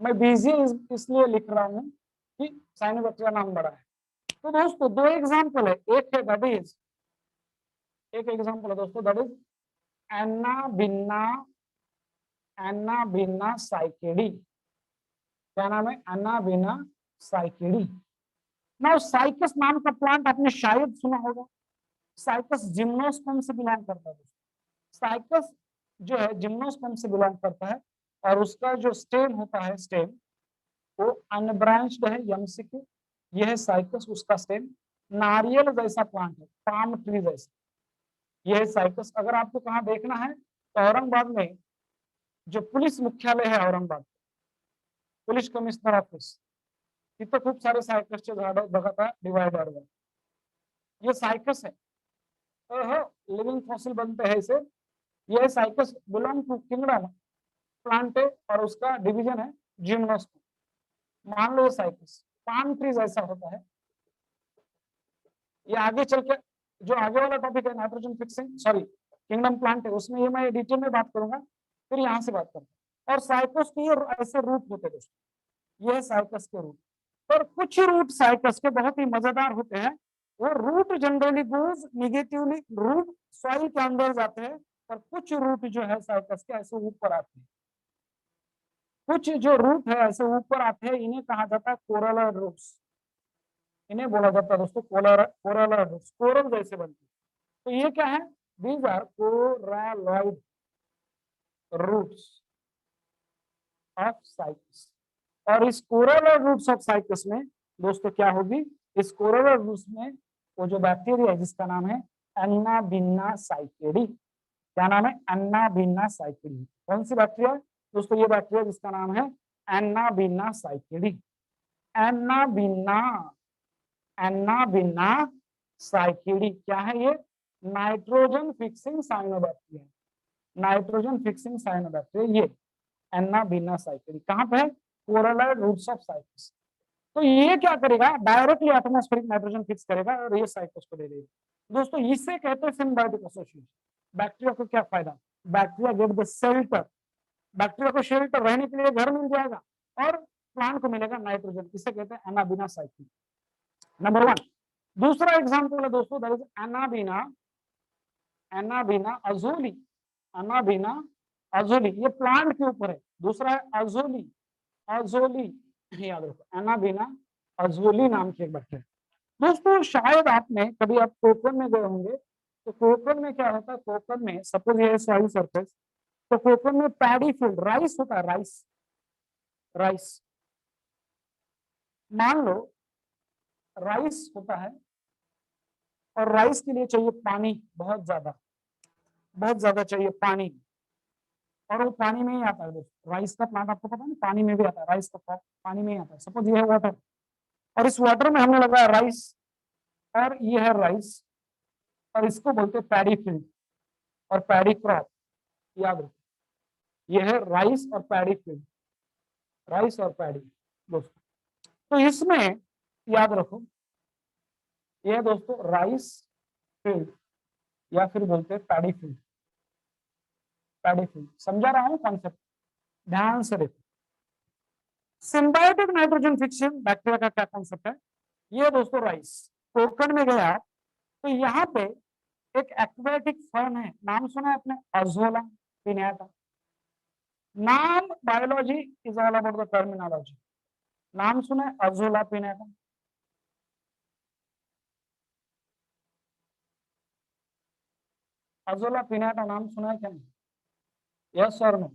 मैं BZA इसलिए लिख रहा हूं कि साइनोबैक्टीरिया नाम बड़ा है। तो दोस्तों दो एग्जांपल है, एक है दैट इज, एक एग्जांपल है दोस्तों that is Anabaena, anabaena cycadeae. क्या नाम है? एनाबिना साइकेडी। नाउ साइकस नाम का प्लांट आपने शायद सुना होगा, साइकस जिम्नोस्पर्म से बिलोंग करता है। साइकस जो है जिम्नोस्पर्म से बिलोंग करता है, और उसका जो स्टेम होता है, स्टेम वो अनब्रांच्ड है, यमसिक। यह है साइकस, उसका स्टेम नारियल जैसा प्लांट है, पाम ट्री जैसा। यह है साइकस। अगर आपको कहाँ देखना है तो औरंगाबाद में जो पुलिस मुख्यालय है, औरंगाबाद पुलिस कमिश्नर ऑफिस, तिथं खूप सारे सायकसचे झाड बघत आहे डिवायडरवर। ये साइकस है, लिविंग फॉसिल बनते हैं इसे। यह Cycas belong to kingdom plant है, और उसका डिवीजन है जिम्नोस्पर्म। मान लो साइकस पाम ट्री जैसा होता है। ये आगे चल के जो आगे वाला टॉपिक है nitrogen fixing, sorry kingdom plant है, उसमें ये मैं डिटेल में बात करूंगा, फिर यहाँ से बात करूंगा। और साइकस के ये ऐसे रूट होते हैं दोस्तों, ये है साइकस के रूट। पर कुछ रूट साइकस के बहुत ही मजेदार होते हैं। वो root generally goes negatively, root soil के अंदर जाते हैं, और कुछ रूट जो है साइकस के ऐसे ऊपर आते हैं। कुछ जो रूट है ऐसे ऊपर आते हैं, इन्हें कहा जाता है कोरल रूट्स। इन्हें बोला जाता है दोस्तों कोरल रूट्स, कोरल जैसे बनते हैं। तो ये क्या है? These are coralloid roots of Cycas. और इस कोरल रूट्स ऑफ साइकस में दोस्तों क्या होगी? इस कोरल रूट्स में वो जो बैक्टीरिया है जिसका नाम है एनाबिना साइकेडी। क्या नाम है? Anabaena cycadeae. कौन सी बैक्टीरिया दोस्तों? ये बैक्टीरिया जिसका नाम है anabaena cycadeae. Anabaena, anabaena cycadeae क्या है? ये nitrogen fixing cyanobacteria, nitrogen fixing cyanobacteria, ये एनाबिना साइकेडी कहां पे है? Coral roots of cycas. तो ये क्या करेगा? डायरेक्टली एटमॉस्फेरिक नाइट्रोजन फिक्स करेगा और ये साइकस को दे देगा। दोस्तों इसे कहते हैं सिम्बायोटिक एसोसिएशन। बैक्टीरिया को क्या फायदा? Bacteria get the shelter, bacteria को शेल्टर रहने के लिए घर मिल जाएगा, और प्लांट को मिलेगा नाइट्रोजन। इसे कहते हैं एनाबिना साइकिल, नंबर वन। दूसरा एग्जांपल है दोस्तों that is Anabaena, Anabaena azollae, Anabaena azollae, ये प्लांट के ऊपर है। दूसरा है अजोली, अजोली याद रखो, एनाबीना अजोली नाम की एक बैक्टीरिया। दोस्तों शायद आपने कभी आप कोकन में गए होंगे, तो कोकन में क्या होता है, कोकन में सपोज ये सॉइल सरफेस, तो कोकन में पैडी फील्ड, राइस होता है, राइस, राइस मान लो राइस होता है, और राइस के लिए चाहिए पानी, बहुत ज्यादा चाहिए पानी, और वो पानी में ही आता है दोस्तों। राइस का प्लांट आपको पता है, पानी में भी आता है, राइस का क्रॉप पानी में ही आता है। सपोज ये है वाटर, और इस वाटर में हमने लगाया राइस, और ये है राइस, और इसको बोलते हैं पैडी फील्ड और पैडी क्रॉप, याद रखो, ये है राइस और पैडी फील्ड, राइस और पैडी दोस्तों। तो इसमें याद रखो, ये है दोस्तों राइस फील्ड, या फिर बोलते हैं पैडी फील्ड, पैडी फील्ड। समझा रहा हूं कॉन्सेप्ट, ध्यान से देखो। सिम्बायोटिक नाइट्रोजन फिक्शन बैक्टीरिया का क्या कॉन्सेप्ट है, ये दोस्तों राइस कोकन में गया, तो यहाँ पे एक एक्वेटिक फर्न है, नाम सुना है आपने, अजोला पिनाटा। नाम biology is all about the terminology. नाम सुना है अजोला पिनाटा, अजोला पिनाटा नाम सुना है क्या नहीं? यस और नो?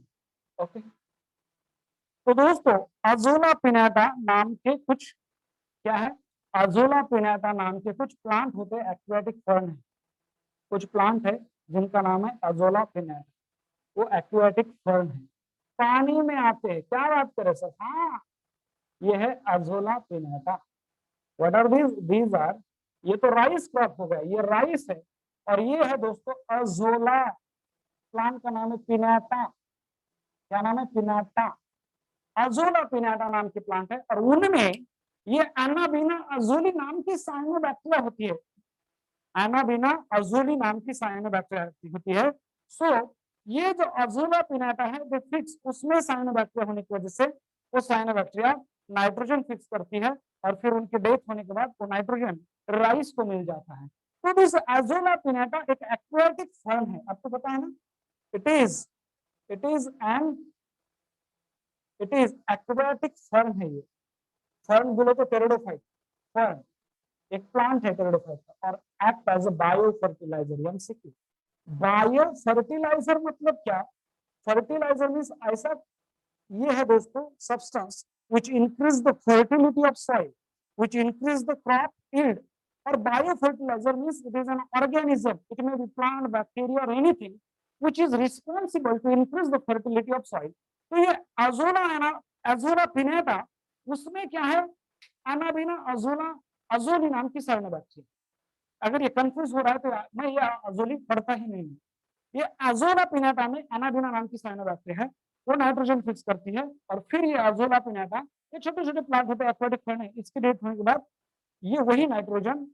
ओके। तो दोस्तों अजोला पिनाटा नाम के कुछ क्या है, अजोला पिनाटा नाम के कुछ प्लांट होते हैं, एक्वेटिक फर्न है, कुछ प्लांट है जिनका नाम है अजोला पिनाटा, वो एक्वेटिक फर्न है, पानी में आते हैं। क्या बात करें सर, हाँ ये है azolla pinnata. What are these are, ये तो राइस क्रॉप हो गया, ये राइस है, और ये है दोस्तों अजोला, प्लांट का नाम है पिनाटा। क्या नाम है, पिनाटा, अजोला पिनाटा नाम की प्लांट है, और उनमें ये एनाबीना अजोली नाम की साइनोबैक्टीरिया होती है, एनाबीना अजोली नाम की साइनोबैक्टीरिया होती है। सो ये जो अजोला पिनाटा है वो फिक्स, उसमें साइनोबैक्टीरिया होने की वजह से वो साइनोबैक्टीरिया नाइट्रोजन फिक्स करती है, और फिर उनके डेथ होने के बाद वो नाइट्रोजन राइस को मिल जाता है। तो दिस अजोला पिनाटा एक एक्वेटिक फर्न है, आपको पता है ना, it is it is an it is aquatic fern है ये। फर्न बोलो तो टेरिडोफाइट, फर्न एक प्लांट है टेरिडोफाइट का, और act as a bio fertilizer. MCQ, bio fertilizer मतलब क्या, फर्टिलाइजर मीन्स ऐसा, ये है दोस्तों substance which increase the fertility of soil, which increase the crop yield. और biofertilizer means it is an organism, it may be plant, bacteria or anything which is responsible to increase the fertility of soil. तो ये azolla है ना, azolla पिनेटा, उसमें क्या है, anabaena azolla Ajoli नाम की साइनोबैक्टीरिया। अगर ये कंफ्यूज हो रहा है तो मैं ये अजोली पढ़ता ही नहीं, ये अजोला पिनाटा में एनाबीना नाम की साइनोबैक्टीरिया है, वो नाइट्रोजन फिक्स करती है, और फिर ये अजोला पिनाटा, ये छोटे छोटे प्लांट होते हैं, एक्वेटिक फर्न है, इसके डेथ होने के बाद ये वही नाइट्रोजन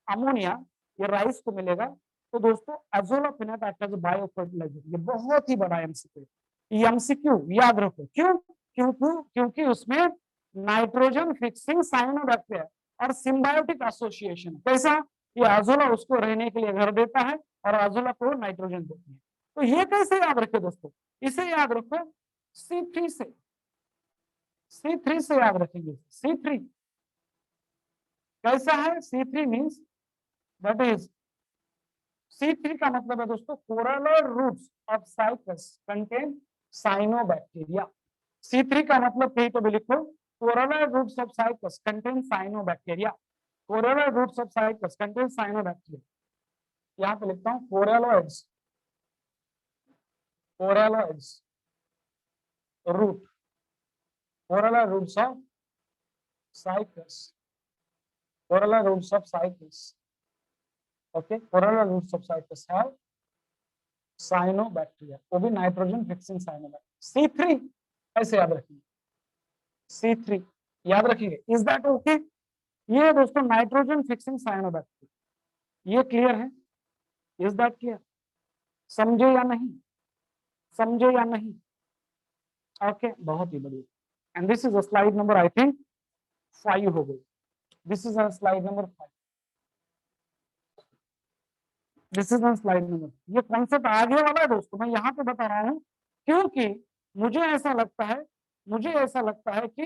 अमोनिया ये राइस को मिलेगा। तो दोस्तों अजोला पिनाटा का जो बायो फर्टिलाइजर, ये बहुत ही बड़ा एमसीक्यू, ये एमसीक्यू याद रखो, क्यों, क्योंकि उसमें नाइट्रोजन फिक्सिंग साइनोबैक्टीरिया और सिम्बायोटिक एसोसिएशन। कैसा, ये अजोला उसको रहने के लिए घर देता है, और अजोला को नाइट्रोजन देती है। तो ये कैसे याद रखे दोस्तों, इसे याद रखो C3 से, C3 से याद रखेंगे। C3 कैसा है, C3 means that is, C3 का मतलब है दोस्तों coral roots of Cycas contain cyanobacteria. C3 का मतलब कहीं तो भी लिखो, coral roots of Cycas contain cyanobacteria, coral roots of Cycas contain cyanobacteria. यहाँ पे लिखता हूँ coralloids, coralloids root, coral roots of Cycas, coral roots of Cycas, okay, coral roots of Cycas have cyanobacteria, वो भी नाइट्रोजन फिक्सिंग साइनोबैक्टीरिया। C3 ऐसे याद रखिए, C3 याद रखिए, इज दैट ओके? ये दोस्तों नाइट्रोजन फिक्सिंग साइनोबैक्टीरिया, ये क्लियर है, इज दैट क्लियर? समझे या नहीं, समझे या नहीं? ओके, बहुत ही बढ़िया। And this is a slide number I think 5 हो गई, this is a slide number 5, this is a slide number, ये कॉन्सेप्ट आगे वाला है दोस्तों, मैं यहाँ पे बता रहा हूँ क्योंकि मुझे ऐसा लगता है कि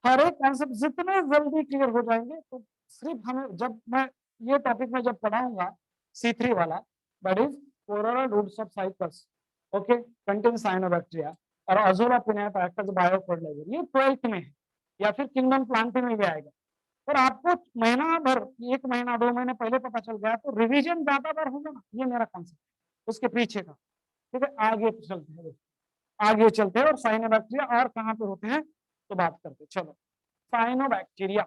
हर एक कॉन्सेप्ट जितने जल्दी क्लियर हो जाएंगे तो सिर्फ हमें, जब मैं ये टॉपिक में जब पढ़ाऊंगा C3 वाला, that is coronal roots of Cycas, okay, contain cyanobacteria और Azolla pinnata act biofertiliser, ये 12th में है या फिर किंगडम प्लांट में भी आएगा। और आपको महीना भर, 1 महीना 2 महीने पहले पता चल गया तो रिवीजन ज्यादा बार होगा ना, ये मेरा कॉन्सेप्ट उसके पीछे का। ठीक है, आगे चलते हैं, आगे चलते हैं और साइनोबैक्टीरिया और कहाँ पे होते हैं तो बात करते हैं। चलो, साइनोबैक्टीरिया,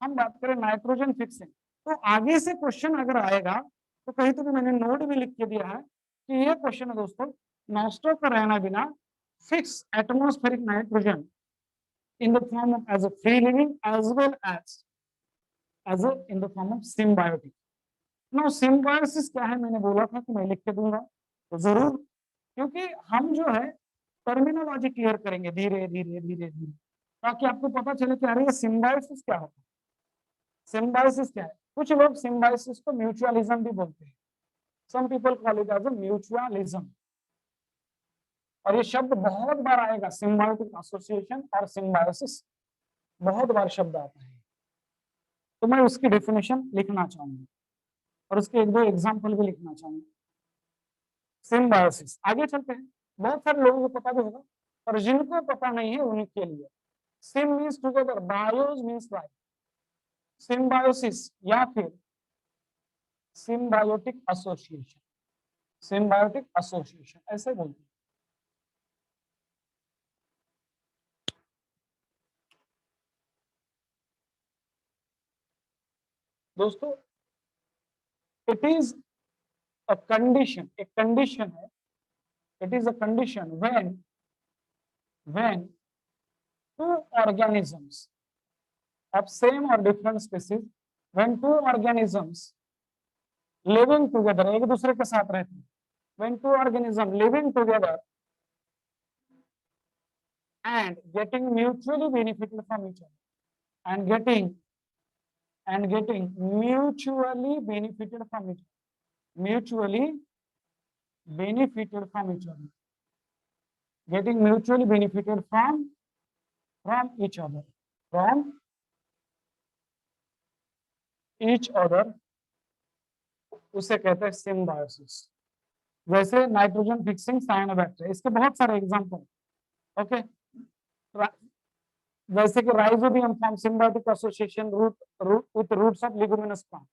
हम बात करें नाइट्रोजन फिक्सिंग, तो आगे से क्वेश्चन अगर आएगा तो कहीं तो भी मैंने नोट भी लिख के दिया है कि ये क्वेश्चन है दोस्तों, नॉस्टो का रहना बिना fix atmospheric nitrogen in the form of as a free living as well as a in the form of symbiotic. Now symbiosis क्या है, मैंने बोला था कि मैं लिख के दूंगा तो जरूर, क्योंकि हम जो है टर्मिनोलॉजी क्लियर करेंगे धीरे धीरे धीरे धीरे, ताकि आपको पता चले कि अरे ये सिम्बायोसिस क्या होता है। सिम्बायोसिस क्या है, कुछ लोग सिम्बायोसिस को म्यूचुअलिज्म भी बोलते हैं, some people call it as a mutualism, और ये शब्द बहुत बार आएगा, सिम्बायोटिक एसोसिएशन और सिम्बायोसिस बहुत बार शब्द आता है, तो मैं उसकी डेफिनेशन लिखना चाहूंगा और उसके 1-2 एग्जाम्पल भी लिखना चाहूंगा। सिम्बायोसिस, आगे चलते हैं, बहुत सारे लोगों को पता भी होगा और जिनको पता नहीं है उनके लिए, SIM means together, BIOS means life, symbiosis या फिर सिम्बायोटिक एसोसिएशन, सिम्बायोटिक एसोसिएशन ऐसे बोलते हैं। दोस्तों, इट इज अ कंडीशन, एक कंडीशन है, it is a condition when two organisms of same or different species, when two organisms living together, एक दूसरे के साथ रहते हैं, when two organisms living together and getting mutually benefited from each other and getting mutually benefited from each other, mutually benefited from each other, getting mutually benefited from each other, from each other, उसे कहते हैं symbiosis. वैसे nitrogen fixing cyanobacteria, इसके बहुत सारे example, okay, जैसे कि Rhizobium form symbiotic association with roots of leguminous plant,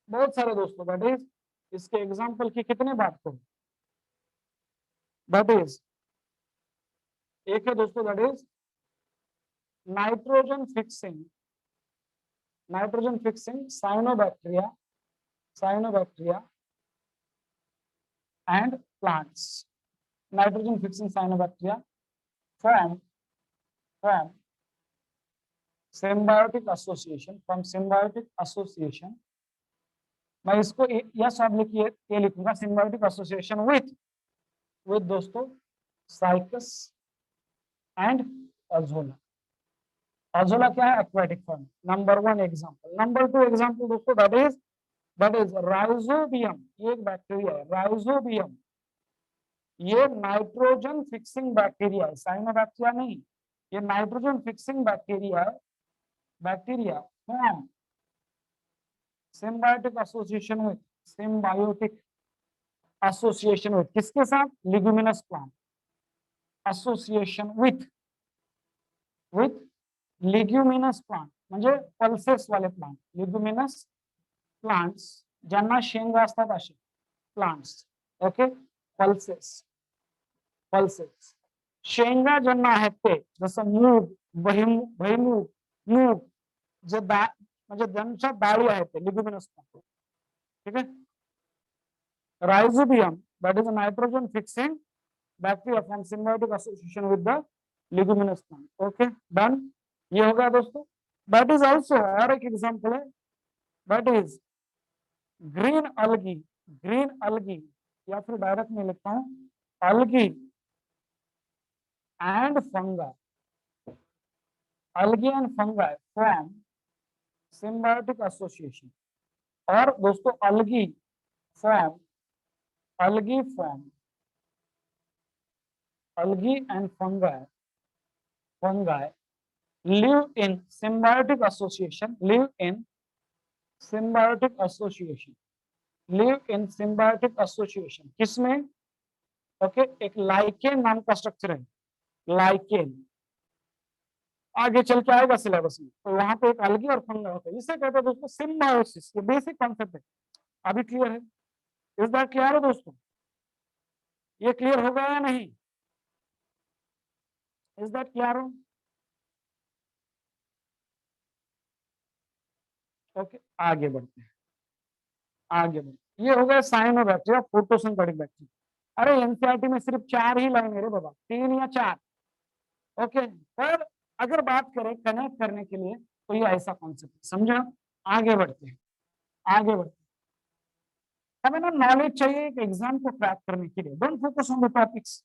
बहुत सारे दोस्तों, दैट इज, इसके एग्जांपल की कितने बात करूं, दैट इज, एक है दोस्तों, that is nitrogen fixing cyanobacteria and plants. Nitrogen fixing cyanobacteria from symbiotic association, मैं इसको यस आप लिखिए, ये लिखूंगा symbiotic association with दोस्तों साइकस एंड अजोला। अजोला क्या है, aquatic form, number 1 example. Number 2 example दोस्तों, दैट इज राइजोबियम, ये एक बैक्टीरिया है राइजोबियम, ये नाइट्रोजन फिक्सिंग बैक्टीरिया है, साइनोबैक्टीरिया नहीं, ये nitrogen fixing bacteria form symbiotic association with किसके साथ, लिगुमिनस प्लांट, एसोसिएशन विथ लिग्युमिनस प्लांट म्हणजे पल्सेस वाले प्लांट, लिग्युमिनस प्लांट्स ज्यांना शेंगा असतात असे प्लांट्स, ओके, पल्सेस शेंगा ज्यांना आहेत ते, जसं मूग, भुईमूग, मूग, जे म्हणजे ज्यांच्या डाळी आहेत ते लिग्युमिनस प्लांट, ठीक है। Rhizobium, that is a nitrogen fixing bacteria from symbiotic association with the leguminous plant, okay, done, ये हो गया दोस्तों। दैट इज आल्सो, और एक एग्जांपल है, दैट इज ग्रीन अलगी, या फिर डायरेक्ट में लिखता हूं algae and fungi from symbiotic association, और दोस्तों algae form algae and fungi live in symbiotic association, किसमें? ओके, एक लाइकेन नाम का स्ट्रक्चर है, लाइकेन, आगे चल के आएगा सिलेबस में, तो वहां पे एक अलगी और फंगा होता है, इसे कहते हैं दोस्तों सिम्बायोसिस। ये बेसिक कॉन्सेप्ट है, अभी क्लियर है? इस बार क्लियर है दोस्तों? ये क्लियर हो गया या नहीं? इस बार क्लियर हो? ओके, आगे बढ़ते हैं, आगे बढ़ते। ये हो गया साइनोबैक्टीरिया, फोटोसिंथेटिक बैक्टीरिया। अरे एनसीईआरटी में सिर्फ 4 ही लाइन है रे बाबा, 3 या 4। ओके, पर अगर बात करें कनेक्ट करने के लिए तो ये ऐसा कॉन्सेप्ट है, समझा? आगे बढ़ते हैं, आगे बढ़ते हैं। हमें ना नॉलेज चाहिए एक एग्जाम को क्रैक करने के लिए। Don't focus on the topics,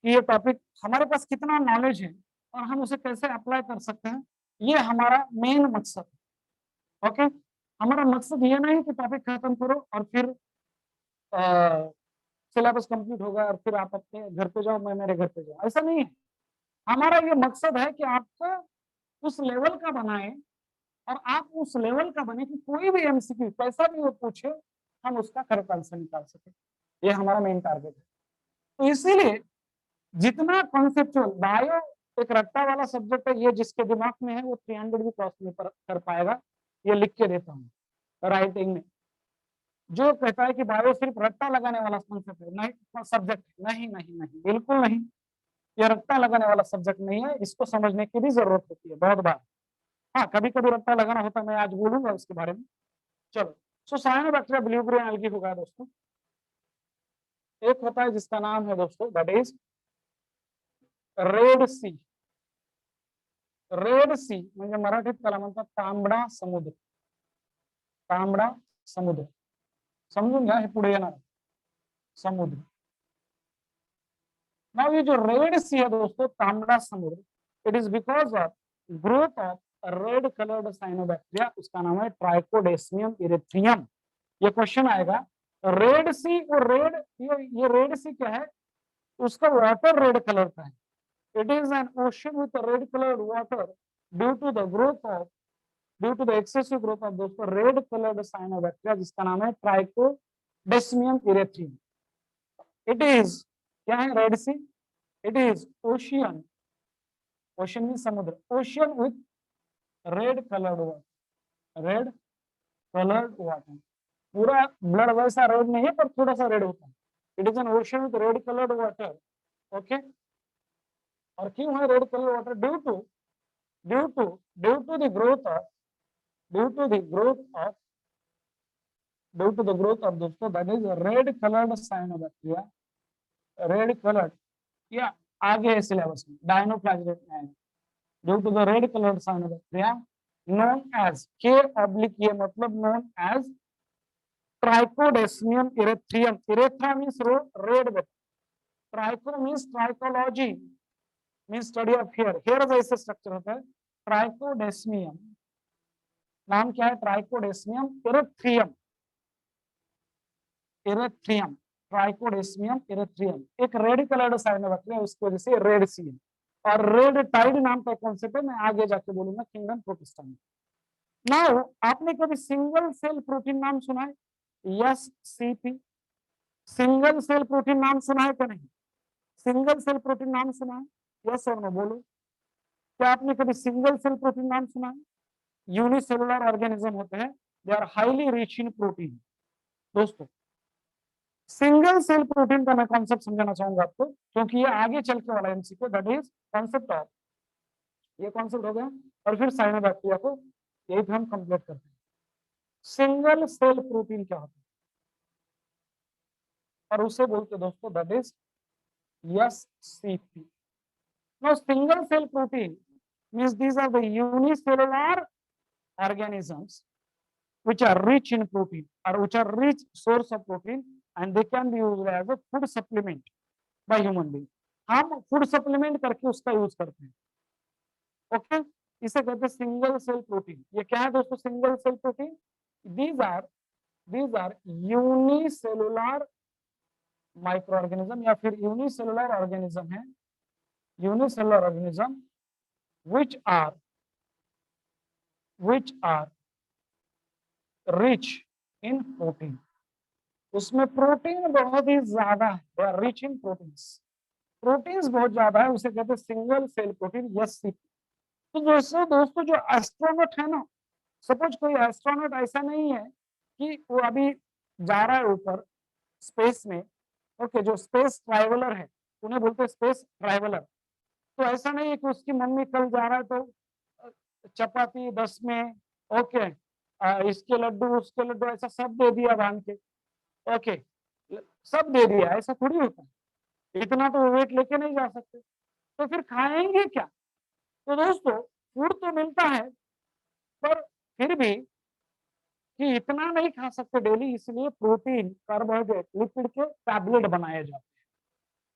कि ये टॉपिक हमारे पास कितना नॉलेज है और हम उसे कैसे अप्लाई कर सकते हैं, ये हमारा मेन मकसद है। ओके, हमारा मकसद ये नहीं कि टॉपिक खत्म करो और फिर सिलेबस कंप्लीट होगा और फिर आप अपने घर पे जाओ, मैं मेरे घर पे जाऊँ, ऐसा नहीं है। हमारा ये मकसद है कि आपको उस लेवल का बनाए और आप उस लेवल का बने कि कोई भी एमसीक्यू कैसा भी वो पूछे, हम उसका करेक्ट आंसर निकाल सके। ये हमारा मेन टारगेट है। तो इसीलिए जितना कॉन्सेप्चुअल, बायो एक रट्टा वाला सब्जेक्ट है, ये जिसके दिमाग में है वो 300 भी क्रॉस नहीं कर पाएगा। ये लिख के देता हूँ राइटिंग में। जो कहता है कि बायो सिर्फ रट्टा लगाने वाला कॉन्सेप्ट है, नहीं सब्जेक्ट, नहीं नहीं नहीं, बिल्कुल नहीं। ये रट्टा लगाने वाला सब्जेक्ट नहीं है, इसको समझने की भी जरूरत होती है बहुत बार। हाँ, कभी कभी रट्टा लगाना होता है, मैं आज बोलूंगा उसके बारे में। चलो, सो साइनोबैक्टीरिया ब्लू-ग्रीन एल्गी हो गया दोस्तों। एक होता है जिसका नाम है दोस्तों, that is Red Sea. Red Sea म्हणजे मराठीत त्याला म्हणतात तांबडा समुद्र, तांबडा समुद्र, समजून घ्या, हे पुढे येणार समुद्र। नाउ ये जो रेड सी है दोस्तों, तांबडा समुद्र, it is because of growth of red coloured cyanobacteria, उसका नाम है ट्राइकोडेस्मियम इरेथ्रियम। ये क्वेश्चन आएगा, रेड सी और रेड, ये रेड सी क्या है? उसका वाटर रेड कलर का है। It is an ocean with a red colored water due to the growth of, due to the excessive growth of दोस्तों red colored cyanobacteria, जिसका नाम है ट्राइकोडेस्मियम इरेथ्रियम। It is क्या है? Red sea. It is ocean, ocean mean समुद्र, ocean with red colored water, red colored water। पूरा blood वैसा red नहीं है पर थोड़ा सा रेड होता है। It is an ocean with red colored water, okay? और क्यों है red colour water? Due to due to the growth of, due to the growth of, due to the growth of दोस्तों that is red coloured cyanobacteria, red coloured, या आगे है syllabus में डायनोप्लाज्मिक में, due to the red coloured cyanobacteria known as के oblique, ये मतलब known as trichodesmium erythraeum. Erythra means red wet, tricho means trichology, means study of hair, hair जैसे स्ट्रक्चर होता है। ट्राइकोडेस्मियम, नाम क्या है? ट्राइकोडेस्मियम इरेथ्रियम, इरेथ्रियम, ट्राइकोडेस्मियम इरेथ्रियम, एक रेड कलर्ड साइनोबैक्टीरिया, उसकी वजह से रेड सी है। और रेड टाइड नाम का कॉन्सेप्ट है, मैं आगे जाके बोलूंगा किंगडम प्रोटिस्टा में। नाउ आपने कभी सिंगल सेल प्रोटीन नाम सुना है? S CP, single cell protein नाम सुना है क्या? नहीं, सिंगल सेल प्रोटीन नाम सुना है? यस और नो बोलो, क्या आपने कभी सिंगल सेल प्रोटीन नाम सुना है? यूनिसेलुलर ऑर्गेनिज्म होते हैं, they are highly rich in protein. दोस्तों सिंगल सेल प्रोटीन का मैं कॉन्सेप्ट समझाना चाहूंगा आपको, क्योंकि ये आगे चल के वाला MCQ, that is concept of, ये कॉन्सेप्ट हो गया और फिर साइनोबैक्टीरिया को यही हम कंप्लीट करते हैं। सिंगल सेल प्रोटीन क्या होता है और उसे बोलते दोस्तों that is SCP. Now single cell protein means these are the unicellular organisms which are rich in protein or which are rich source of protein and they can be used as a food supplement by human being। हम food supplement करके उसका use करते हैं। Okay, इसे कहते हैं single cell protein. ये क्या है दोस्तों? Single cell protein, these are unicellular micro organism या फिर यूनिसेलुलर ऑर्गेनिज्म है, unicellular organism which are rich in protein, उसमें प्रोटीन बहुत ही ज्यादा है, they are rich in proteins, proteins बहुत ज्यादा है, उसे कहते हैं सिंगल सेल प्रोटीन, एससीपी। तो दोस्तों जो एस्ट्रोनॉट है ना, सपोज कोई एस्ट्रोनॉट ऐसा नहीं है कि वो अभी जा रहा है ऊपर स्पेस में, ओके, जो स्पेस ट्रैवलर है, उन्हें बोलते हैं स्पेस ट्रैवलर। तो ऐसा नहीं है कि उसकी मम्मी कल जा रहा है तो चपाती 10 में, ओके, इसके लड्डू उसके लड्डू ऐसा सब दे दिया बांध के, ओके, सब दे दिया, ऐसा थोड़ी होता है, इतना तो वेट लेके नहीं जा सकते, तो फिर खाएंगे क्या? तो दोस्तों फूड तो मिलता है, पर फिर भी कि इतना नहीं खा सकते डेली, इसलिए प्रोटीन, कार्बोहाइड्रेट, लिपिड के टैबलेट बनाए जाते हैं।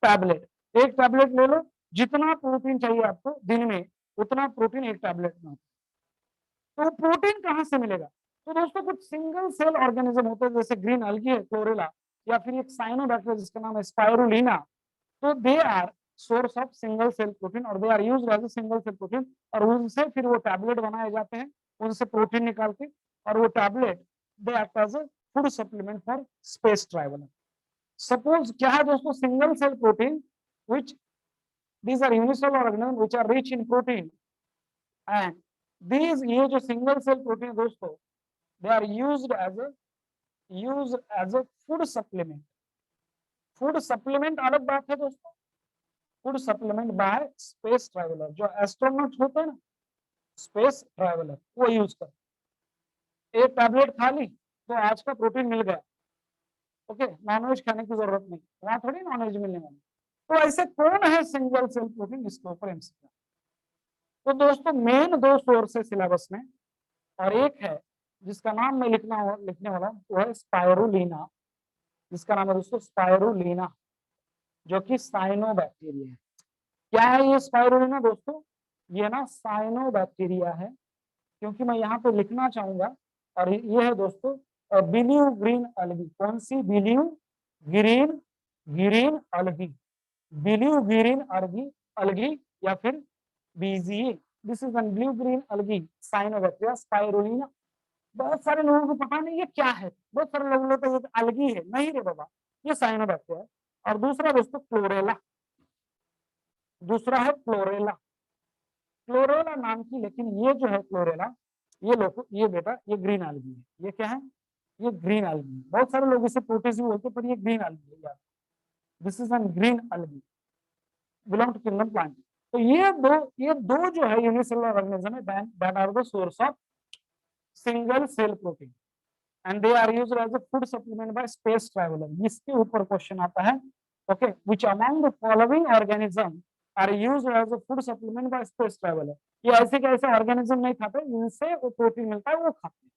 टैबलेट, एक टैबलेट ले लो, जितना प्रोटीन चाहिए आपको दिन में उतना प्रोटीन एक टैबलेट में होता है। तो प्रोटीन कहाँ से मिलेगा? तो दोस्तों कुछ सिंगल सेल ऑर्गेनिज्म होते हैं, जैसे ग्रीन अलगी है, क्लोरेला, या फिर एक साइनोबैक्टीरिया जिसका नाम है स्पाइरुलिना। तो they are source of single cell protein और they are used as a single cell protein, और उनसे फिर वो टैबलेट बनाए जाते हैं, उनसे प्रोटीन निकाल के, और वो tablet they act as a food supplement for space travel. Suppose क्या है दोस्तों, single cell protein which these are unicellular organisms which are rich in protein, and these ये जो सिंगल सेल प्रोटीन दोस्तों, they are used as a food supplement. Food supplement अलग बात है दोस्तों, food supplement by space traveller, जो astronaut होते हैं ना, स्पेस ट्रैवलर, वो यूज कर, एक टैबलेट खा ली तो आज का प्रोटीन मिल गया, ओके, नॉनवेज खाने की जरूरत नहीं, वहां थोड़ी नॉनवेज मिलने वाली। तो ऐसे कौन है सिंगल सेल प्रोटीन, इसके ऊपर एमसीक्यू। तो दोस्तों मेन दो सोर्स है सिलेबस में, और एक है जिसका नाम मैं लिखने वाला हूँ, वो है स्पाइरुलिना, जिसका नाम है दोस्तों स्पाइरुलिना, जो कि साइनोबैक्टीरिया है। क्या है ये स्पाइरुलिना दोस्तों? ये ना साइनोबैक्टीरिया है, क्योंकि मैं यहाँ पे लिखना चाहूंगा, और ये है दोस्तों बिलीव ग्रीन अलगी। कौन सी? Blue green, green algae, blue green algae, algae, या फिर BGA. This is an blue green algae cyanobacteria spirulina. बहुत सारे लोगों को पता नहीं ये क्या है, बहुत सारे लोग बोलते हैं अलगी है, नहीं रे बाबा, ये साइनोबैक्टीरिया है। और दूसरा दोस्तों क्लोरेला, दूसरा है क्लोरेला, क्लोरेला नाम की, लेकिन ये जो है क्लोरेला, ये लोग, ये बेटा ये ग्रीन अलगी है। ये क्या है? ये ग्रीन अलगी है। बहुत सारे लोग इसे प्रोटेसी बोलते हैं, पर ये ग्रीन अलगी है यार। This is an green algae, belong to kingdom plant. तो ये दो जो है यूनिसेलुलर ऑर्गेनिज्म है, that are the source of single cell protein, and they are used as a food supplement by space traveller. इसके ऊपर क्वेश्चन आता है, okay, which among the following organism are used as a food supplement by space traveller. ये ऐसे कैसे organism नहीं खाते, इनसे वो प्रोटीन मिलता है, वो खाते हैं।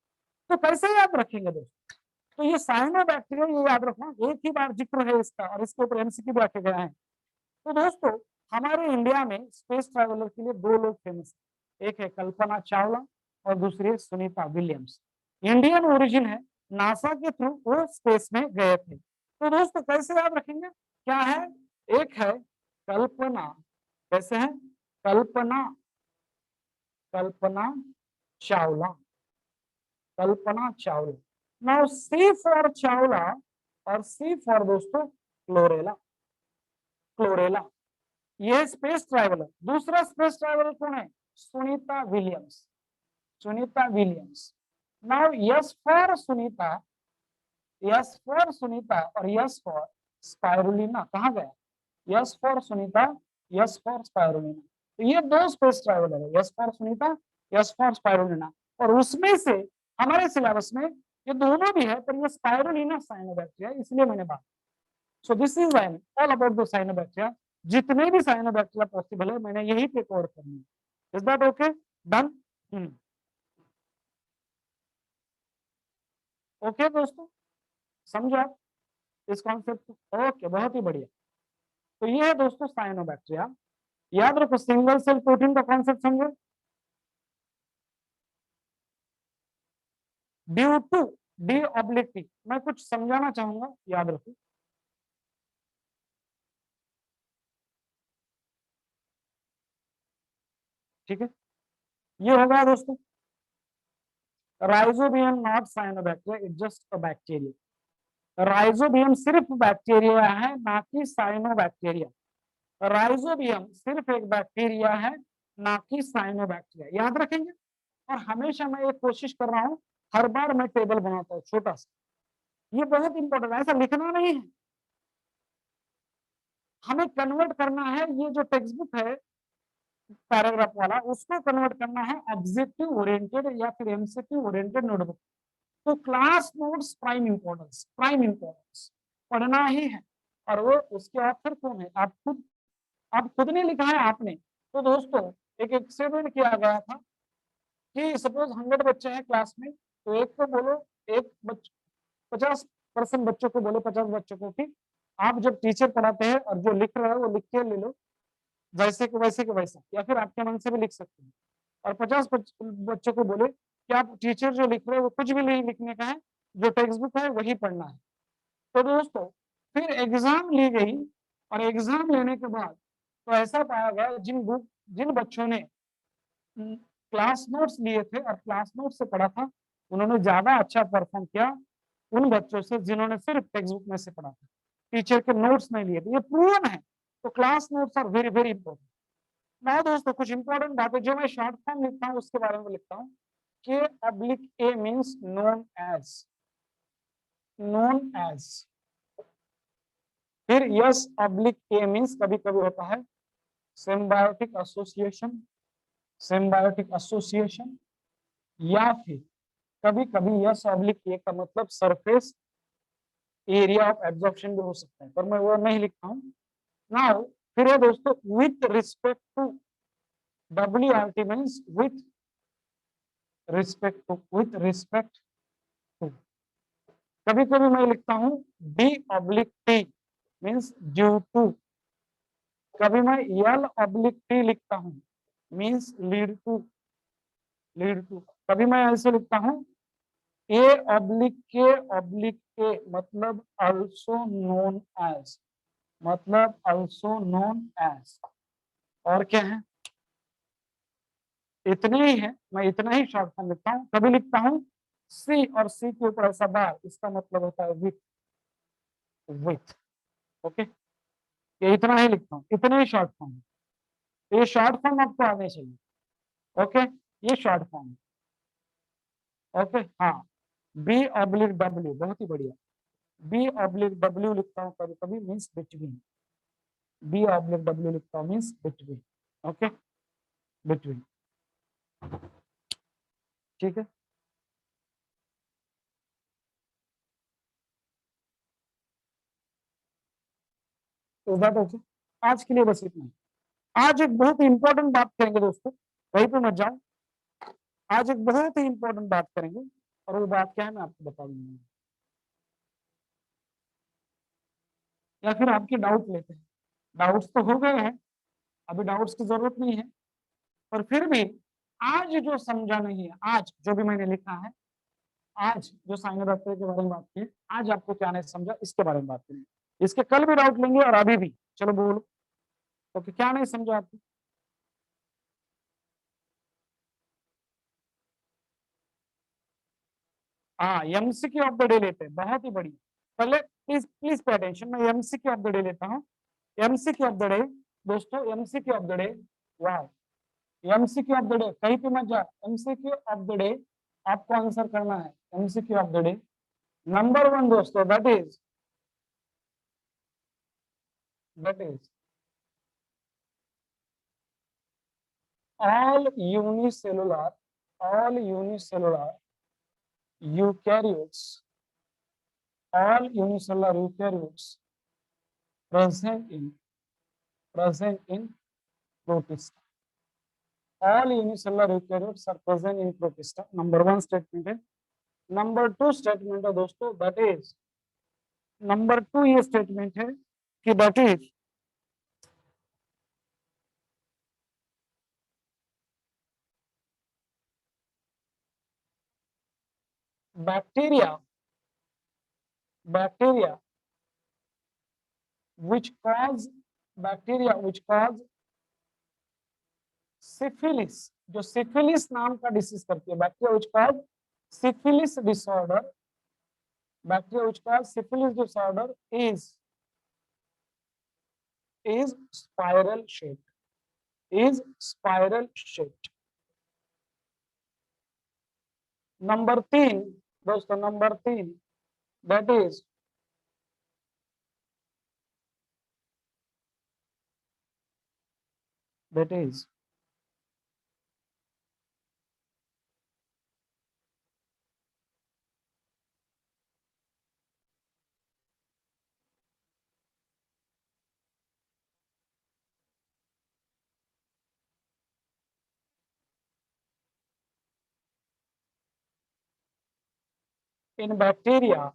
तो कैसे याद रखेंगे दोस्तों? तो ये साइनोबैक्टीरिया, ये याद रखना, एक ही बार जिक्र है इसका, और इसके ऊपर एमसीक्यू भी आके गया है। तो दोस्तों हमारे इंडिया में स्पेस ट्रैवलर के लिए दो लोग फेमस है, एक है कल्पना चावला और दूसरी है सुनीता विलियम्स। इंडियन ओरिजिन है, नासा के थ्रू वो स्पेस में गए थे। तो दोस्तों कैसे याद रखेंगे? क्या है? एक है कल्पना, कैसे है? Kalpana, Kalpana Chawla, Kalpana Chawla. Now C for Chawla, और सी फॉर दोस्तों क्लोरेला, क्लोरेला, ये स्पेस ट्रैवलर। दूसरा स्पेस ट्रैवलर कौन है? Sunita Williams, Sunita Williams. Now S for Sunita, S for Sunita और यस फॉर स्पाइरुलिना कहाँ गया? S for Sunita, S for spirulina. तो ये दो स्पेस ट्रैवलर है, S for Sunita, S for spirulina. और उसमें से हमारे सिलेबस में ये दोनों भी है, पर ये स्पाइरुलिना साइनोबैक्टीरिया, इसलिए मैंने बात। So this is all about the cyanobacteria. जितने भी साइनोबैक्टीरिया पॉसिबल है मैंने यही पे कवर करनी है। Is that okay? Done? Okay दोस्तों, समझो आप इस कॉन्सेप्ट को? ओके, बहुत ही बढ़िया। तो ये है दोस्तों साइनोबैक्टीरिया। याद रखो, सिंगल सेल प्रोटीन का कॉन्सेप्ट समझो। Due to D oblique T, मैं कुछ समझाना चाहूंगा, याद रखो। ठीक है, ये हो गया दोस्तों। Rhizobium not cyanobacteria, it just a bacteria. Rhizobium सिर्फ बैक्टीरिया है, ना कि साइनोबैक्टीरिया। राइजोबियम सिर्फ एक बैक्टीरिया है, ना कि साइनोबैक्टीरिया, याद रखेंगे। और हमेशा मैं एक कोशिश कर रहा हूं, हर बार मैं टेबल बनाता हूँ छोटा सा, ये बहुत इंपॉर्टेंट है, ऐसा लिखना नहीं है, हमें कन्वर्ट करना है। ये जो टेक्स्ट बुक है पैराग्राफ वाला, उसको कन्वर्ट करना है ऑब्जेक्टिव ओरिएंटेड या फिर एमसीक्यू ओरिएंटेड नोटबुक। तो क्लास नोट्स प्राइम इंपॉर्टेंस पढ़ना ही है। और वो उसके ऑथर कौन है, आप खुद ने लिखा है आपने। तो दोस्तों एक एक्सपेरिमेंट किया गया था कि सपोज 100 बच्चे हैं क्लास में, तो एक को बोलो, एक 50% बच्चों को बोलो, 50 बच्चों को कि आप जब टीचर पढ़ाते हैं और जो लिख रहा है वो लिख के ले लो, जैसे कि वैसे के वैसा, या फिर आपके मन से भी लिख सकते हैं। और 50 बच्चों को बोले कि आप टीचर जो लिख रहे हैं वो कुछ भी नहीं लिखने का है, जो टेक्स्ट बुक है वही पढ़ना है। तो दोस्तों फिर एग्जाम ली गई, और एग्जाम लेने के बाद तो ऐसा पाया गया, जिन बच्चों ने क्लास नोट्स लिए थे और क्लास नोट्स से पढ़ा था, उन्होंने ज्यादा अच्छा परफॉर्म किया उन बच्चों से जिन्होंने सिर्फ टेक्स्ट बुक में से पढ़ा था, टीचर के नोट्स नहीं लिए थे। ये प्रूवन है। तो class notes are very very important. मैं दोस्तों कुछ इंपॉर्टेंट बातें जो मैं शॉर्ट फॉर्म लिखता हूँ उसके बारे में लिखता हूँ। K oblique A means known as. फिर यस ऑब्लिक ए मीन्स कभी कभी होता है सिम्बायोटिक एसोसिएशन, या फिर कभी कभी यस ऑब्लिक ए का मतलब सरफेस एरिया ऑफ एब्जॉर्प्शन भी हो सकता है, पर मैं वो नहीं लिखता हूँ। नाउ फिर है दोस्तों with respect to, WRT means with respect to. कभी कभी मैं लिखता हूँ D/T मीन्स ड्यू टू। कभी मैं L/T लिखता हूँ मीन्स लीड टू। कभी मैं ऐसे लिखता हूँ A/K मतलब अल्सो नोन एज। और क्या है, इतने ही है, मैं इतना ही शॉर्ट फॉर्म लिखता हूँ। कभी लिखता हूँ सी, और सी के ऊपर ऐसा बार, इसका मतलब होता है विथ। ओके, ये इतना ही लिखता हूँ, इतने ही शॉर्ट फॉर्म। तो ये शॉर्ट फॉर्म आपको आने चाहिए। ओके, ये शॉर्ट फॉर्म। ओके, हाँ, B/W, बहुत ही बढ़िया। B/W लिखता हूँ कभी कभी मीन्स बिटवीन। B/W लिखता हूँ मीन्स बिटवीन। ओके, बिटवीन, ठीक है। तो बात ओके, आज के लिए बस इतना ही। आज एक बहुत ही इंपॉर्टेंट बात करेंगे दोस्तों, वहीं पे मत जाओ। आज एक बहुत ही इंपॉर्टेंट बात करेंगे, और वो बात क्या है मैं आपको बता दूंगा, या फिर आपके डाउट लेते हैं। डाउट्स तो हो गए हैं, अभी डाउट्स की जरूरत नहीं है, पर फिर भी आज जो समझा नहीं है, आज जो भी मैंने लिखा है, आज जो साइनोबैक्टीरिया के बारे में बात की, आज आपको क्या नहीं समझा इसके बारे में बात करेंगे। इसके कल भी डाउट लेंगे और अभी भी। चलो बोलो, ओके, क्या नहीं समझा आपको। हाँ, एमसीक्यू ऑफ द डे लेते हैं, बहुत ही बढ़िया। पहले प्लीज प्लीज पे अटेंशन, मैं एमसीक्यू ऑफ द डे लेता हूँ। एमसीक्यू ऑफ द डे दोस्तों, एमसीक्यू ऑफ द डे, वाह, एमसीक्यू ऑफ द डे, कहीं पे मत जाओ। एमसीक्यू ऑफ द डे आपको आंसर करना है। MCQ of the day number 1 दोस्तों, that is all unicellular all unicellular eukaryotes all unicellular eukaryotes present in present in protista। All unicellular eukaryotes are present in protista, number 1 statement है। Number 2 statement है दोस्तों, that is, number 2 ये statement है कि that is bacteria bacteria which cause bacteria which cause syphilis, जो syphilis नाम का disease करती है, bacteria which cause syphilis disorder, bacteria which cause syphilis disorder is spiral shaped, is spiral shaped. Number 3 दोस्तों, number 3 that is in bacteria,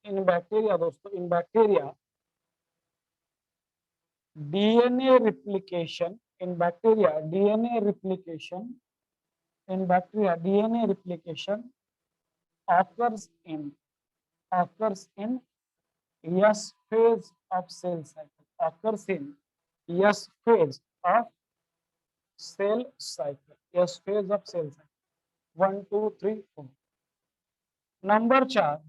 in bacteria दोस्तों, in bacteria DNA replication, in bacteria DNA replication, in bacteria DNA replication occurs in S phase of cell cycle, occurs in S phase of cell cycle, S phase of cell cycle. 1 2 3 4. Number 4,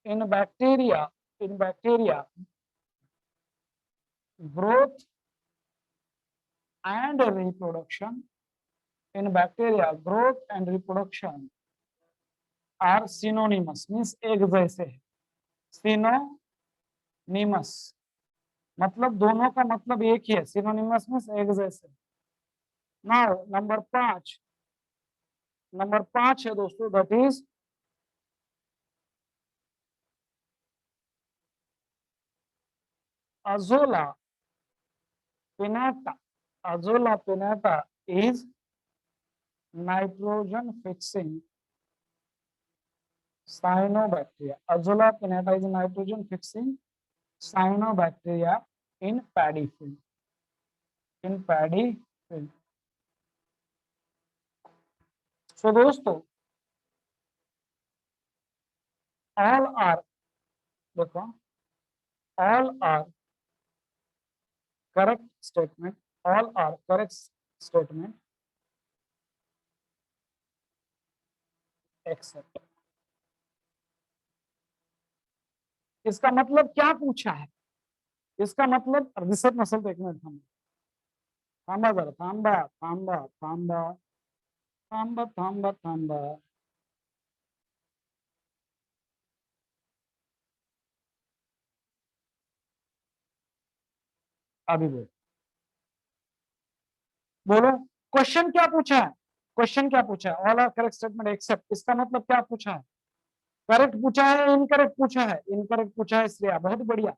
in bacteria growth and reproduction, in bacteria growth and reproduction are synonymous, means एक जैसे है, synonymous मतलब दोनों का मतलब एक ही है, synonymous means एक जैसे. Now नंबर 5 है दोस्तों, that is Azolla pinnata. Azolla pinnata is nitrogen fixing cyanobacteria. Azolla pinnata is nitrogen fixing cyanobacteria in paddy field. In paddy field. So दोस्तों, all are, देखो, all are correct statement, all are correct statement except. इसका मतलब क्या पूछा है? इसका मतलब research muscle देखना था. थांबा जरा, थांबा थांबा थांबा थांबा थांबा थांबा. अभी बोलो क्वेश्चन क्या पूछा है? क्वेश्चन क्या पूछा है? All are correct statement except, इसका मतलब क्या पूछा है? करेक्ट पूछा है, इनकरेक्ट पूछा है? इनकरेक्ट पूछा है श्रेया, बहुत बढ़िया.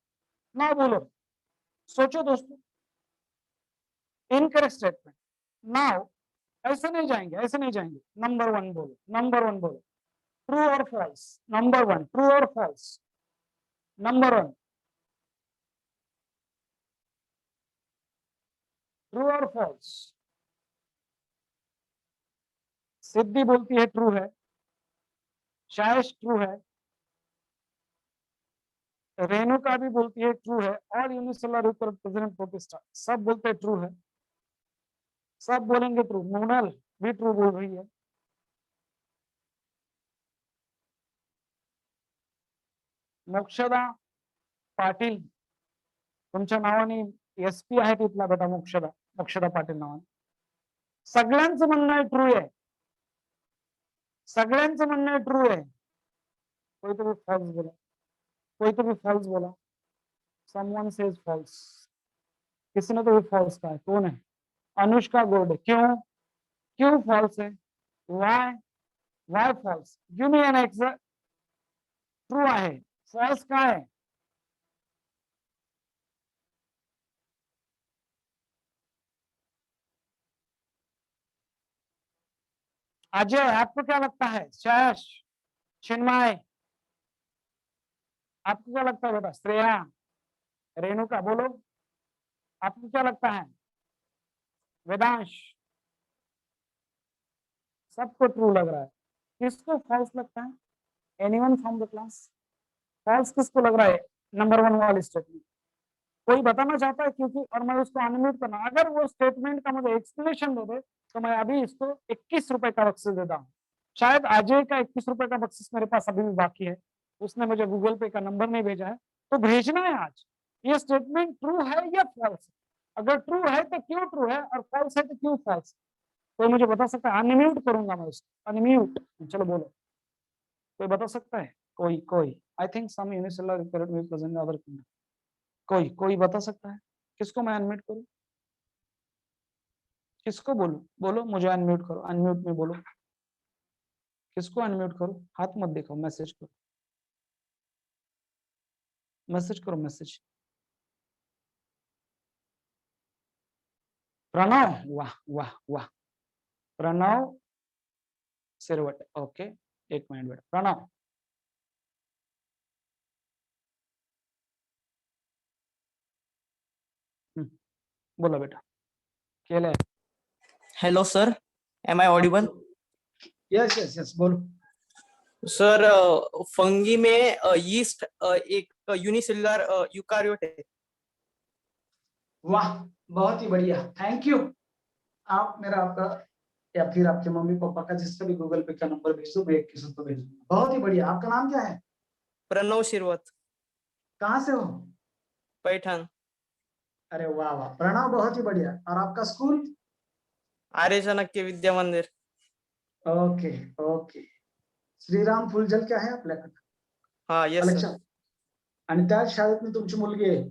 ना बोलो, सोचो दोस्तों. Incorrect statement. नाउ ऐसे नहीं जाएंगे, ऐसे नहीं जाएंगे. नंबर 1 बोलो, नंबर 1 बोलो. ट्रू और फॉल्स. नंबर 1 ट्रू और फॉल्स. नंबर 1 ट्रू और फॉल्स. सिद्धि बोलती है ट्रू है, शायश ट्रू है, रेणुका भी बोलती है ट्रू है, और यूनिसेलुलर रिप्रेजेंट प्रोटिस्टा सब बोलते हैं ट्रू है. सब बोलेंगे ट्रू. मोनल भी ट्रू बोल रही है. मोक्षदा पाटील, तुमच्या नावाने SP आहे तिथला बेटा, मोक्षदा पाटील नावाने. सगळ्यांचं म्हणणं आहे ट्रू आहे, सगळ्यांचं म्हणणं आहे ट्रू आहे. कोई तो भी फॉल्स बोला, कोई तो भी फॉल्स बोला. Someone says false. किसी ने तो भी फॉल्स कहा है. कौन है? अनुष्का गोल्ड. क्यों? क्यों फॉल्स है? Why false? Give me an example. True आहे, फॉल्स काय आहे? अजय आपको क्या लगता है? शैश, चिन्मय, आपको क्या लगता है बेटा? श्रेया, रेणुका बोलो, आपको क्या लगता है? वेदांश, सबको ट्रू लग रहा है. किसको फॉल्स लगता है? Anyone from the class? False किसको लग रहा है नंबर 1 वाली स्टेटमेंट? कोई बताना चाहता है क्योंकि, और मैं उसको अनम्यूट करना, अगर वो स्टेटमेंट का मुझे एक्सप्लेनेशन दे दे तो मैं अभी इसको 21 रुपए का बख्शिश देता हूँ। शायद अजय का 21 रुपए का बख्शिश मेरे पास अभी भी बाकी है, उसने मुझे गूगल पे का नंबर नहीं भेजा है, तो भेजना है आज। ये स्टेटमेंट ट्रू है या फॉल्स? अगर ट्रू है तो क्यों ट्रू है, और फॉल्स है तो क्यों फॉल्स? कोई मुझे बता सकता है? अनम्यूट करूंगा मैं उसको, अनम्यूट। चलो बोलो, कोई बता सकता है? कोई I think some unicellular eukaryote में प्रेजेंट अदर किंगडम। कोई बता सकता है? किसको मैं अनम्यूट करूं? किसको बोलूं? बोलो, मुझे अनम्यूट करो, अनम्यूट में बोलो, किसको अनम्यूट करो? हाथ मत दिखाओ, मैसेज करो, मैसेज करो, मैसेज। प्रणव, वाह वाह वाह, प्रणव सिरवट, ओके, एक मिनट बेटा, प्रणव। बोलो बेटा, केले। Hello, sir. Am I audible? Yes yes yes, बोलो। सर, फंगी में यीस्ट एक यूनिसेलुलर यूकारियोट है। वाह, बहुत ही बढ़िया, थैंक यू। आप मेरा, आपका या फिर आपके मम्मी पापा का जिसका भी गूगल पे का नंबर भेज दो, मैं 21 रुपए भेज दूंगा। बहुत ही बढ़िया। आपका नाम क्या है? प्रणव शिरवत, कहाँ से हो? पैठण। अरे वाह वाह, प्रणव, बहुत ही बढ़िया। और आपका स्कूल? आर्य चाणक्य विद्या मंदिर। Okay okay. श्रीराम फुलझल क्या आहे आपल्याकडे हाँ, यस सर. कलेक्शन? आणि त्याच शाळेत तुमची मुलगी आहे,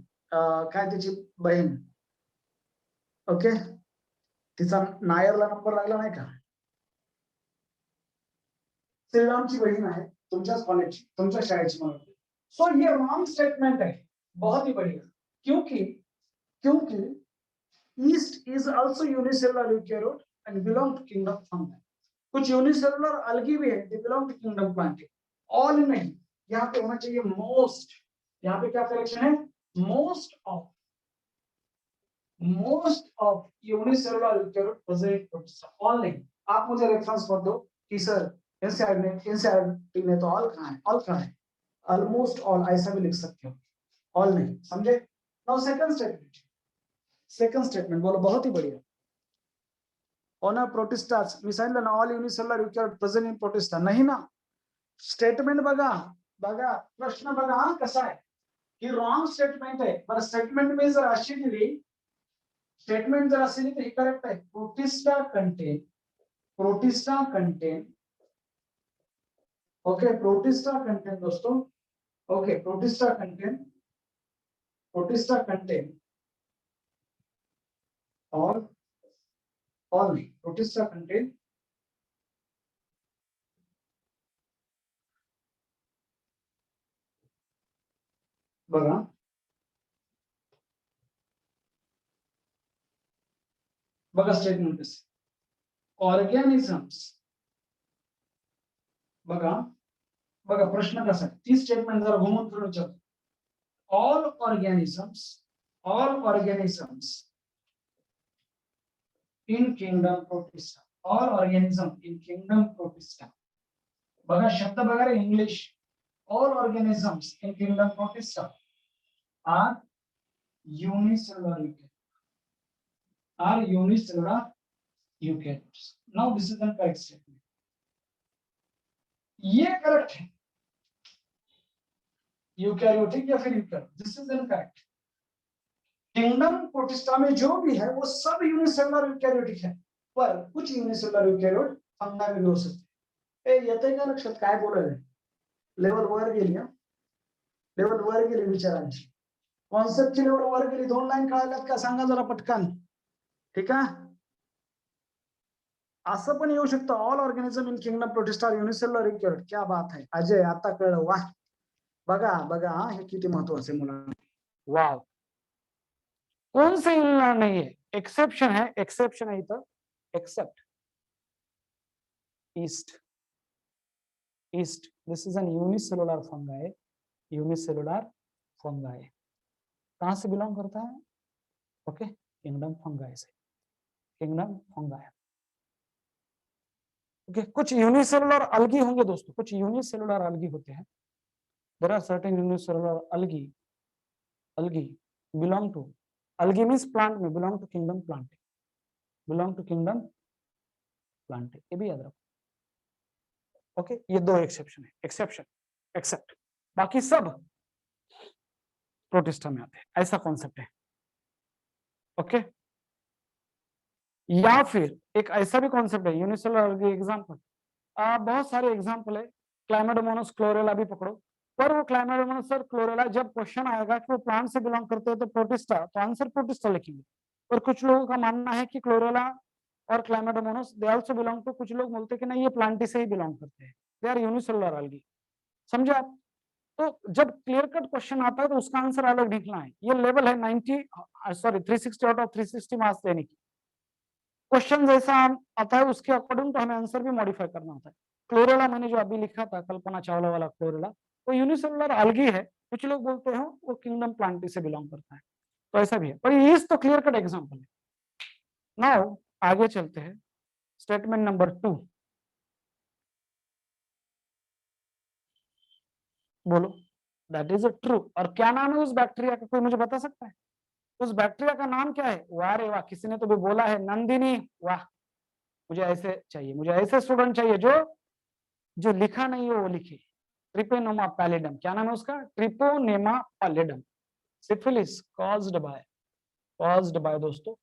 काय त्याची बहीण? ओके, तिचा नायरला नंबर लागला नाही का? श्रीरामची बहीण आहे, तुमच्याच कॉलेजची, तुमच्या शाळेची म्हणून। सो ये रॉन्ग स्टेटमेंट है, बहुत ही बढ़िया। क्योंकि क्योंकि yeast is also unicellular eukaryote and belong to kingdom fungi. कुछ यूनिसेलुलर अलगी भी है, they belong to kingdom plantae. All नहीं, यहाँ पे होना चाहिए मोस्ट। यहाँ पे क्या करेक्शन है? Most of unicellular eukaryote present protista. All नहीं। आप मुझे रेफरेंस मत दो कि सर एनसीईआरटी ने तो ऑल कहा है, ऑल कहा है, ऑलमोस्ट ऑल ऐसा भी लिख सकते हो, ऑल नहीं, समझे? नाउ सेकंड स्टेटमेंट बोलो, बहुत ही बढ़िया। ऑनर प्रोटिस्टास, मी सांगितलं ना, all unicellular eukaryote present in protista, नहीं ना? स्टेटमेंट बघा, प्रश्न बघा कसा आहे की रॉंग स्टेटमेंट आहे। बरं, स्टेटमेंट में जर अशी दिली, स्टेटमेंट जर अशी दिली तर करेक्ट आहे। Protista contain, okay, protista contain दोस्तों, ओके, प्रोटिस्टा कंटेन और नहीं, प्रोटिस्टा कंटेन बघा, बघा स्टेटमेंट कसे, ऑर्गॅनिझम्स, बघा प्रश्न कसा आहे, ती स्टेटमेंट जरा घुमून फिरून विचारतो। all organisms in kingdom protista, all organism in kingdom protista, बघा शब्द बघा रे English, all organisms in kingdom protista are unicellular eukaryotes। now this is the correct statement, ये करेक्ट है, यूकैरियोटिक या फिर eukaryote, this is incorrect. Kingdom protista में जो भी है वो सब यूनिसेलुलर यूकैरियोटिक है, पर कुछ यूनिसेलुलर यूकैरियोट फंगा में भी हो सकते हैं। येतंय का लक्षात काय बोलायला? लेवल वर गेली, लेवल वर गेली विचारांची, कॉन्सेप्टची लेवल वर गेली। 2 लाईन कळाल्यात का सांगा जरा पटकन, ठीक आहे? असं पण येऊ शकतं, all organism in kingdom protista are unicellular eukaryote. क्या बात है अजय, आता कळलं, वाह। बघा हे किती महत्वाचं आहे मुलांना। वाव, कौन सा यूनिसेलुलर नहीं है? एक्सेप्शन है, एक्सेप्शन है इथं, except yeast, this is an unicellular fungi, कहां से बिलोंग करता है? ओके, किंगडम फंगाई से, किंगडम फंगाई। ओके, कुछ यूनिसेलुलर अलगी होंगे दोस्तों, कुछ यूनिसेलुलर अलगी होते हैं। There are certain unicellular algae belong to, algae means plant में, belong to kingdom plant, belong to kingdom plant, ये भी याद रखो। ओके, ये दो एक्सेप्शन है, एक्सेप्शन एक्सेप्ट, बाकी सब प्रोटिस्टा में आते हैं, ऐसा कॉन्सेप्ट है। ओके, या फिर एक ऐसा भी कॉन्सेप्ट है यूनिसेलुलर एग्जांपल, बहुत सारे एग्जांपल है, क्लाइमेडोमोनास क्लोरेला भी पकड़ो, पर वो क्लाइमेडोमोनास और क्लोरेला जब क्वेश्चन आएगा कि वो प्लांट से बिलोंग करते हैं तो प्रोटिस्टा, तो आंसर प्रोटिस्टा लिखेंगे। पर कुछ लोगों का मानना है कि क्लोरेला और क्लाइमेडोमोनास दे आल्सो बिलोंग टू, कुछ लोग बोलते हैं कि नहीं ये प्लांटी से ही बिलोंग करते हैं, दे आर यूनिसेलुलर एल्गी। समझे आप? तो जब क्लियर कट क्वेश्चन आता है तो उसका आंसर अलग निकलना है, ये लेवल है 90 सॉरी 360 आउट ऑफ 360 मार्क्स देने की। क्वेश्चन जैसा आता है उसके अकॉर्डिंग तो हमें आंसर भी मॉडिफाई करना होता है। क्लोरेला मैंने जो अभी लिखा था कल्पना चावला वाला क्लोरेला, वो यूनिसेलुलर एल्गी है, कुछ लोग बोलते हैं वो किंगडम प्लांटी से बिलोंग करता है, तो ऐसा भी है, पर ये तो क्लियर कट एग्जांपल है। नाउ आगे चलते हैं, स्टेटमेंट नंबर 2, बोलो दैट इज ट्रू। और क्या नाम है उस बैक्टीरिया का, कोई मुझे बता सकता है? उस बैक्टीरिया का नाम क्या है? वाह रे वाह, किसी ने तो भी बोला है नंदिनी, वाह, मुझे ऐसे चाहिए, मुझे ऐसे स्टूडेंट चाहिए जो जो लिखा नहीं हो वो लिखे। ट्रिपोनेमा पैलिडम, क्या नाम है उसका? Treponema pallidum. Syphilis caused by दोस्तों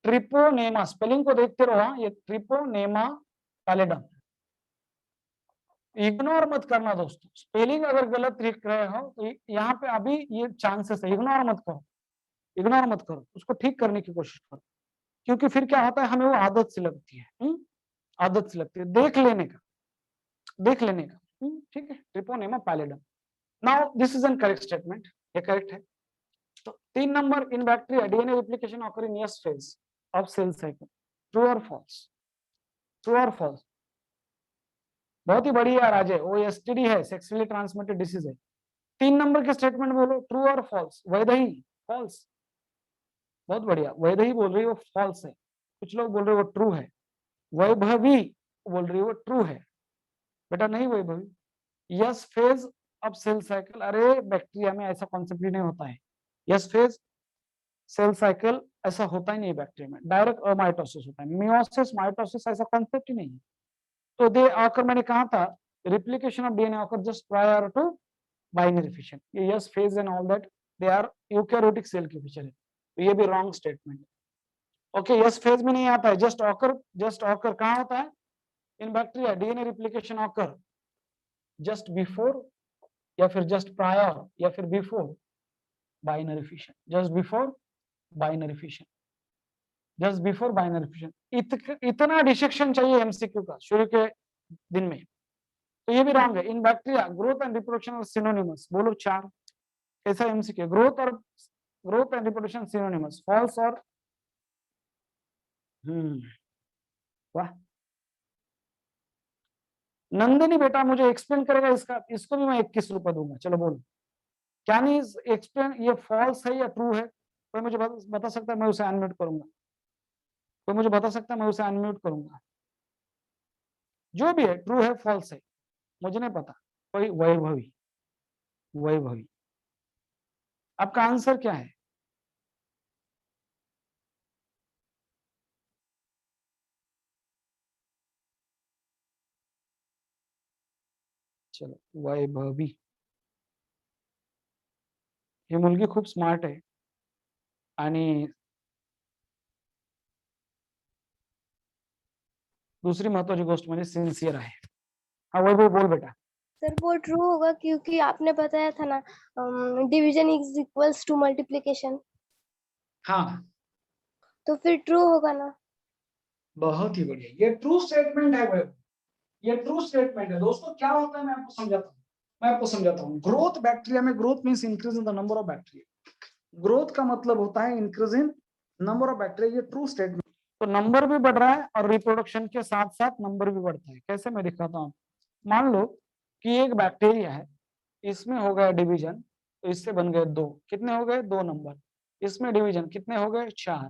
ट्रिपोनेमा, स्पेलिंग को देखते रहो, ये ट्रिपोनेमा पैलिडम। इग्नोर मत करना दोस्तों, स्पेलिंग अगर गलत लिख रहे हो तो यहाँ पे अभी ये चांसेस है, इग्नोर मत करो, इग्नोर मत करो, उसको ठीक करने की कोशिश करो, क्योंकि फिर क्या होता है हमें वो आदत से लगती है, आदत से लगती है देख लेने का, देख लेने का, ठीक है। Treponema pallidum, now this is an correct statement, ये करेक्ट है। तो 3 नंबर, in bacteria DNA replication occur in S phase of cell cycle, true और फॉल्स? ट्रू और फॉल्स? बहुत ही बढ़िया राजे, वो एसटीडी है, सेक्सुअली ट्रांसमिटेड डिसीज है। 3 नंबर के स्टेटमेंट बोलो, ट्रू और फॉल्स? वैदही फॉल्स, बहुत बढ़िया, वैदही बोल रही है वो फॉल्स है, कुछ लोग बोल रहे हैं वो ट्रू है, वैभवी बोल रही है वो ट्रू है। बेटा नहीं वैभवी, यस फेज अब सेल साइकिल, अरे बैक्टीरिया में ऐसा कॉन्सेप्ट ही नहीं होता है, यस फेज सेल साइकिल ऐसा होता ही नहीं बैक्टीरिया में, डायरेक्ट माइटोसिस होता है, मियोसिस माइटोसिस ऐसा कॉन्सेप्ट ही नहीं है। तो दे आकर, मैंने कहा था replication of DNA occur just prior to binary fission, ये S phase and all that they are eukaryotic cell की फीचर है, तो ये भी रॉन्ग स्टेटमेंट है। ओके, यस फेज में नहीं आता है, जस्ट ऑकर कहाँ होता है? In bacteria DNA replication occur just before या फिर जस्ट प्रायर या फिर before binary fission, just before binary fission, just before binary fission. इतना डिसेक्शन चाहिए एमसीक्यू का शुरू के दिन में, तो ये भी रॉन्ग है। In bacteria growth and reproduction are synonymous, बोलो 4, कैसा MCQ? Growth and reproduction synonymous, false और वाह, नंदिनी बेटा मुझे एक्सप्लेन करेगा इसका, इसको भी मैं 21 रुपए दूंगा, चलो बोलो क्या नहीं एक्सप्लेन, ये फॉल्स है या ट्रू है? कोई मुझे बता सकता है, मैं उसे अनम्यूट करूंगा, कोई मुझे बता सकता है, मैं उसे अनम्यूट करूंगा। जो भी है, ट्रू है फॉल्स है मुझे नहीं पता, कोई वैभवी, वैभवी आपका आंसर क्या है? चलो वैभवी, ही मुलगी खूप स्मार्ट आहे आणि दूसरी महत्वाची गोष्ट म्हणजे सिन्सियर आहे। हाँ वैभव बोल बेटा। सर वो ट्रू होगा क्योंकि आपने बताया था ना division is equals to multiplication, हाँ तो फिर ट्रू होगा ना। बहुत ही बढ़िया, ये ट्रू स्टेटमेंट है वैभव, ये ट्रू स्टेटमेंट है दोस्तों। क्या होता है मैं आपको समझाता हूँ। ग्रोथ बैक्टीरिया में, growth means increase in the number of bacteria, growth का मतलब होता है increase in number of bacteria, ये ट्रू स्टेटमेंट। तो नंबर भी बढ़ रहा है और रिप्रोडक्शन के साथ साथ नंबर भी बढ़ता है। कैसे, मैं दिखाता हूँ। मान लो कि एक बैक्टीरिया है, इसमें हो गया डिवीजन, तो इससे बन गए 2, कितने हो गए? 2 नंबर। इसमें डिवीजन कितने हो गए? 4।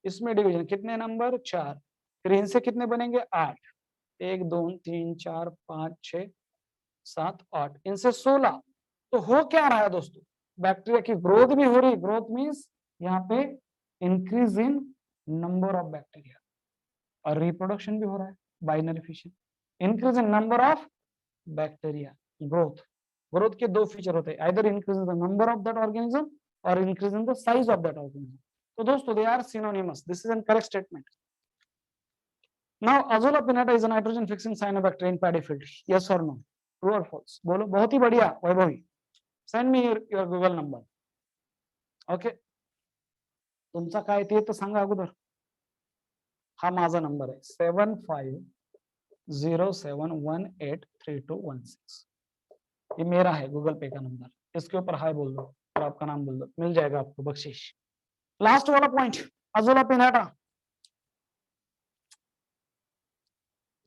इसमें डिवीजन कितने नंबर? 4। फिर इनसे कितने बनेंगे? 8। 1 2 3 4 5 6 7 8, इनसे 16। तो हो क्या रहा है दोस्तों? बैक्टीरिया की ग्रोथ भी हो रही, ग्रोथ मीन्स यहाँ पे increase in number of bacteria, और रिप्रोडक्शन भी हो रहा है, binary fission, increase in number of bacteria, growth. Growth के दो फीचर होते हैं, either increase in the number of that organism और increase in the size of that organism. तो दोस्तों they are synonymous, this is an correct statement. Now Azolla pinnata is a nitrogen fixing cyanobacteria in paddy fields, yes और no, true और false, बोलो। बहुत ही बढ़िया Vaibhavi, send me your Google number. Okay, तुमचा काय ते तर सांगा अगोदर। हा माझा नंबर आहे 7507183216, ये मेरा है गूगल पे का नंबर, इसके ऊपर हाय बोल दो और आपका नाम बोल दो, मिल जाएगा आपको बख्शीश। लास्ट वाला पॉइंट, अज़ोला पिनाटा,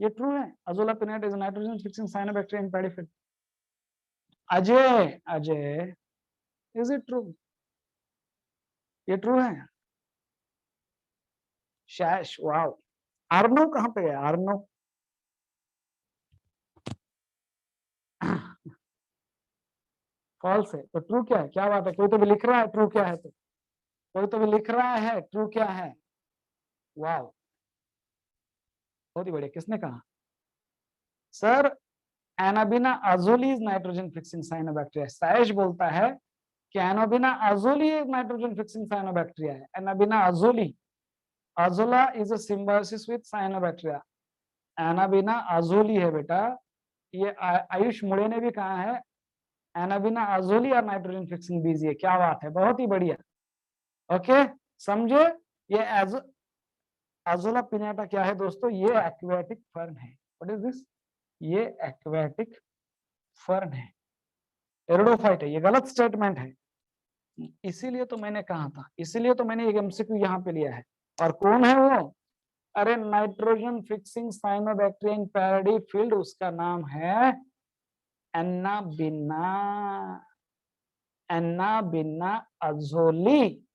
ये ट्रू है। Azolla pinnata is nitrogen fixing cyanobacteria in paddy field. Ajay, Ajay, is it true? ये ट्रू है। शैश, वाओ। आर्नो कहाँ पे है? आर्नो फॉल्स है। तो ट्रू क्या है? क्या बात है, कोई तो भी लिख रहा है ट्रू क्या है, तो कोई तो भी लिख रहा है ट्रू क्या है। वाओ, बहुत ही बढ़िया। किसने कहा? Sir, Anabaena azollae is nitrogen fixing cyanobacteria. साइश बोलता है कि Anabaena azollae is nitrogen fixing cyanobacteria है। Anabaena azollae, Azolla is a symbiosis with cyanobacteria. Anabaena azollae है बेटा, ये आयुष मुड़े ने भी कहा है एनाबिना अज़ोली और नाइट्रोजन फिक्सिंग बीज। ये क्या बात है, बहुत ही बढ़िया। ओके, समझे? ये अज़ोला पिनाटा क्या है दोस्तों? ये एक्वेटिक फर्न है। What is this? ये एक्वेटिक फर्न है, एरिडोफाइट है। ये गलत स्टेटमेंट है, इसीलिए तो मैंने कहा था, इसीलिए तो मैंने एक एमसीक्यू यहाँ पे लिया है। और कौन है वो? अरे nitrogen fixing cyanobacteria in paddy field, उसका नाम है एनाबिना, एनाबिना अज़ोली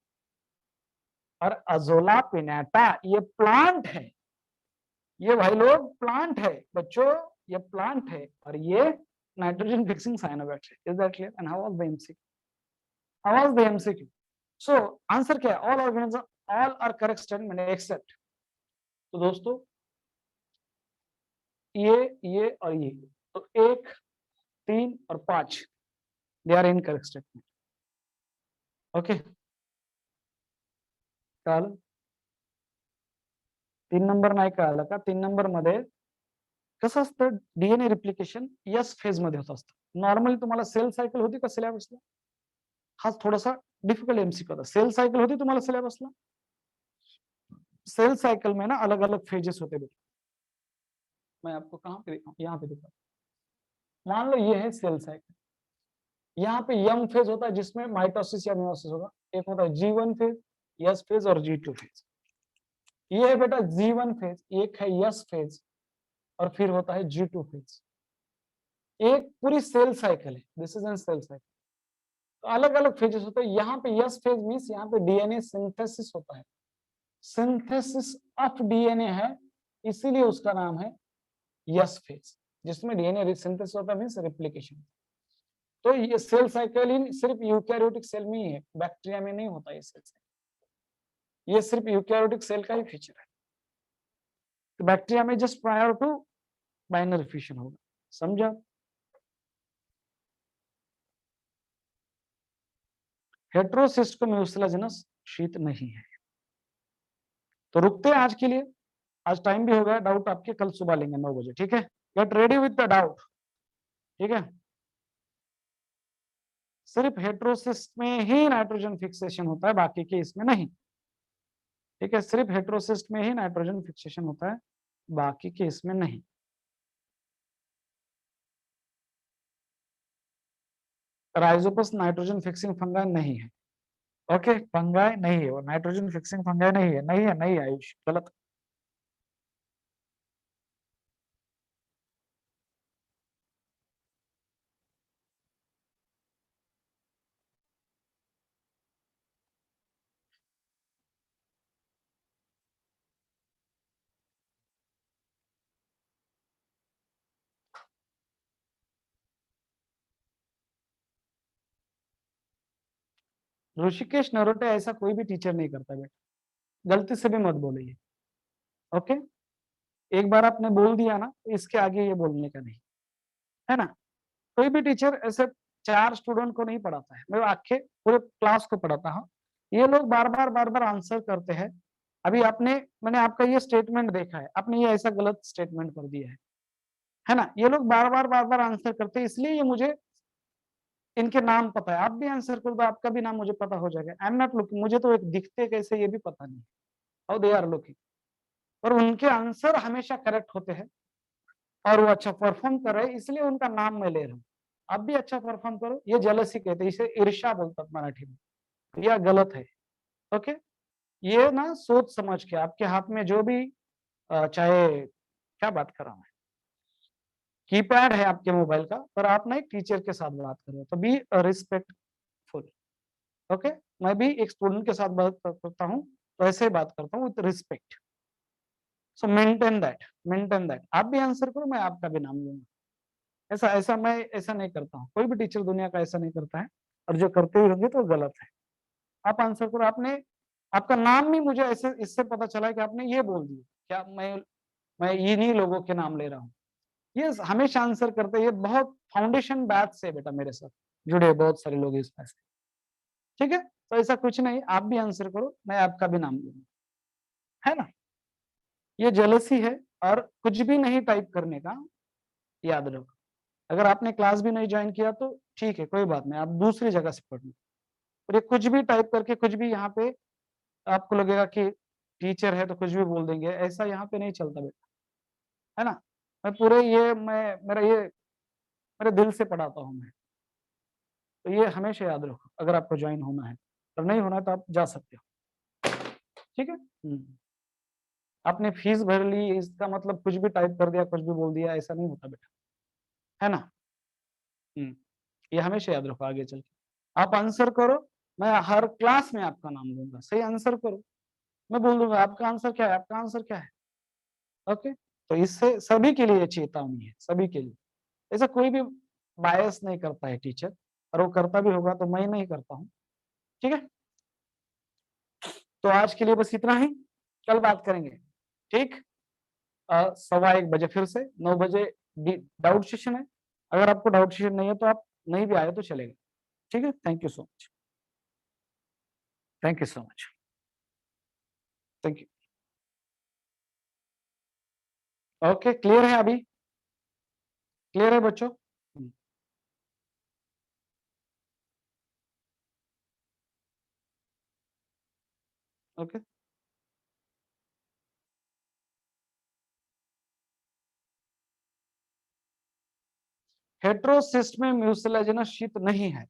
और अज़ोला पिनाटा। ये प्लांट है, ये भाई लोग प्लांट है बच्चों, ये प्लांट है, और ये nitrogen fixing cyanobacteria. Is that clear? And how was the MCQ? How was the MCQ? So answer क्या है? All organism, all are correct statement except. तो दोस्तों ये और ये, तो 1, 3 और 5 they are incorrect statement. Okay, कळलं? 3 नंबर नाही कळालं का? 3 नंबर मध्ये कसं असतं, डीएनए रिप्लिकेशन एस फेज मध्ये होत असतं। नॉर्मली तुम्हाला सेल सायकल होती का सिलेबसला? हा थोडासा डिफिकल्ट एमसीक्यू होता। सेल साइकिल होती तुम्हारा सिलेबसला? सेल साइकिल में ना अलग अलग फेजेस होते बेटा। मैं आपको कहाँ पे दिखाऊं? यहाँ पे दिखा। मान लो ये है सेल साइकिल, यहाँ पे यम फेज होता है जिसमें माइटोसिस या मियोसिस होगा। एक होता है G1 फेज, यस फेज और G2 फेज। ये है बेटा G1 फेज, एक है यस फेज, और फिर होता है G2 फेज। एक पूरी सेल साइकिल है, this is an cell cycle. तो अलग अलग फेजेस होते हैं। यहाँ पे यस फेज मीन्स यहाँ पे डीएनए सिंथेसिस होता है, सिंथेसिस ऑफ डीएनए है, इसीलिए उसका नाम है यस फेज, जिसमें डीएनए सिंथेसिस होता है मींस रिप्लिकेशन। तो ये सेल साइकिल इन सिर्फ यूकैरियोटिक सेल में ही है, बैक्टीरिया में नहीं होता ये सेल साइकिल। ये सिर्फ यूकैरियोटिक सेल का ही फीचर है। तो बैक्टीरिया में just prior to binary fission होगा, समझा? हेटेरोसिस्ट को म्यूसिलाजिनस शीत नहीं है। तो रुकते हैं आज के लिए, आज टाइम भी हो गया। डाउट आपके कल सुबह लेंगे 9 बजे, ठीक है? Get ready with the doubt, ठीक है? सिर्फ हेटेरोसिस्ट में ही नाइट्रोजन फिक्सेशन होता है, बाकी के इसमें नहीं, ठीक है? सिर्फ हेटेरोसिस्ट में ही नाइट्रोजन फिक्सेशन होता है, बाकी के इसमें नहीं। राइजोपस नाइट्रोजन फिक्सिंग फंगाई नहीं है। ओके, फंगाई नहीं है वो, नाइट्रोजन फिक्सिंग फंगाई नहीं है, नहीं है, नहीं है आयुष, गलत। ऋषिकेश नरोटे ऐसा कोई भी टीचर नहीं करता बेटा, गलती से भी मत बोलिए। ओके, एक बार आपने बोल दिया ना तो इसके आगे ये बोलने का नहीं, है ना। कोई भी टीचर ऐसे 4 स्टूडेंट को नहीं पढ़ाता है, मैं आखे पूरे क्लास को पढ़ाता हूँ। ये लोग बार बार आंसर करते हैं। अभी मैंने आपका ये स्टेटमेंट देखा है, आपने ये ऐसा गलत स्टेटमेंट कर दिया है ना। ये लोग बार बार आंसर करते हैं, इसलिए ये मुझे इनके नाम पता है। आप भी आंसर कर दो, आपका भी नाम मुझे पता हो जाएगा। आई एम नॉट लुकिंग, मुझे तो एक दिखते कैसे ये भी पता नहीं, हाउ दे आर लुकिंग, और उनके आंसर हमेशा करेक्ट होते हैं और वो अच्छा परफॉर्म कर रहे हैं, इसलिए उनका नाम मैं ले रहा हूँ। आप भी अच्छा परफॉर्म करो, ये जेलसी कहते हैं, इसे ईर्ष्या बोलते हैं मराठी में, यह गलत है। ओके, ये ना सोच समझ के, आपके हाथ में जो भी चाहे क्या बात कर रहा हूं मैं, कीपैड है आपके मोबाइल का, पर आप ना एक टीचर के साथ बात कर रहे हो, तो बी रिस्पेक्टफुल। ओके, मैं भी एक स्टूडेंट के साथ बात करता हूँ तो ऐसे ही बात करता हूँ, with respect. So maintain that. आप भी आंसर करो, मैं आपका भी नाम लूंगा। मैं ऐसा नहीं करता हूँ, कोई भी टीचर दुनिया का ऐसा नहीं करता है, और जो करते ही होंगे तो गलत है। आप आंसर करो। आपका नाम भी मुझे ऐसे इससे पता चला कि आपने ये बोल दिया, क्या मैं इन्हीं लोगों के नाम ले रहा हूँ। ये हमेशा आंसर करते हैं, ये बहुत फाउंडेशन बैच से बेटा मेरे साथ जुड़े बहुत सारे लोग इसमें से, ठीक है। तो ऐसा कुछ नहीं, आप भी आंसर करो, मैं आपका भी नाम लूंगा, है ना। ये जेलसी है, और कुछ भी नहीं टाइप करने का, याद रखो। अगर आपने क्लास भी नहीं ज्वाइन किया तो ठीक है, कोई बात नहीं, आप दूसरी जगह से पढ़ लो। और ये कुछ भी टाइप करके कुछ भी यहाँ पे आपको लगेगा कि टीचर है तो कुछ भी बोल देंगे, ऐसा यहाँ पे नहीं चलता बेटा, है ना। मेरा ये मेरे दिल से पढ़ाता हूँ मैं, तो ये हमेशा याद रखो अगर आपको ज्वाइन होना है। और नहीं होना है तो आप जा सकते हो, ठीक है। आपने फीस भर ली, इसका मतलब कुछ भी टाइप कर दिया, कुछ भी बोल दिया, ऐसा नहीं होता बेटा, है ना। ये हमेशा याद रखो आगे चल के। आप आंसर करो, मैं हर क्लास में आपका नाम लूंगा, सही आंसर करो, मैं बोल दूंगा आपका आंसर क्या है, आपका आंसर क्या है। ओके, तो इससे सभी के लिए चेतावनी है, सभी के लिए। ऐसा कोई भी बायस नहीं करता है टीचर, और वो करता भी होगा तो मैं नहीं करता हूँ, ठीक है। तो आज के लिए बस इतना ही, कल बात करेंगे, ठीक। 1:15 फिर से 9 बजे डाउट सेशन है। अगर आपको डाउट सेशन नहीं है तो आप नहीं भी आए तो चलेगा, ठीक है। Thank you so much, thank you so much, thank you. Okay, clear है अभी, क्लियर है बच्चों। ओके, हेट्रोसिस्ट में म्यूसिलाजिनस शीत नहीं है,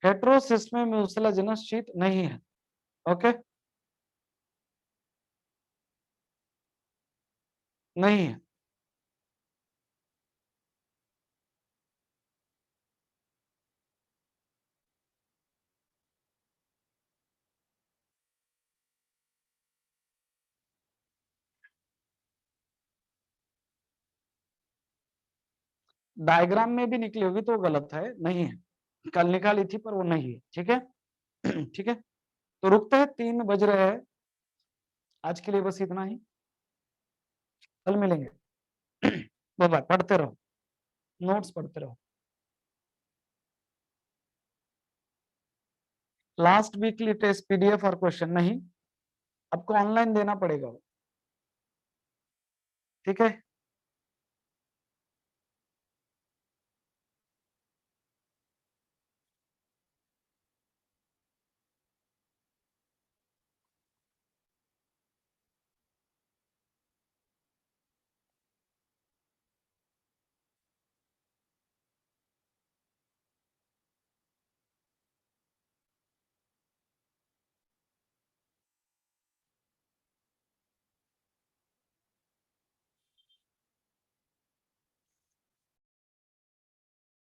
हेट्रोसिस्ट में म्यूसिलाजिनस शीत नहीं है। ओके, नहीं है। डायग्राम में भी निकली होगी तो गलत है, नहीं है। कल निकाली थी पर वो नहीं है, ठीक है। ठीक है, तो रुकते हैं, 3 बज रहे हैं। आज के लिए बस इतना ही, कल मिलेंगे। बाय बाय, पढ़ते रहो, नोट्स पढ़ते रहो। लास्ट वीकली टेस्ट पीडीएफ और क्वेश्चन नहीं, आपको ऑनलाइन देना पड़ेगा, ठीक है।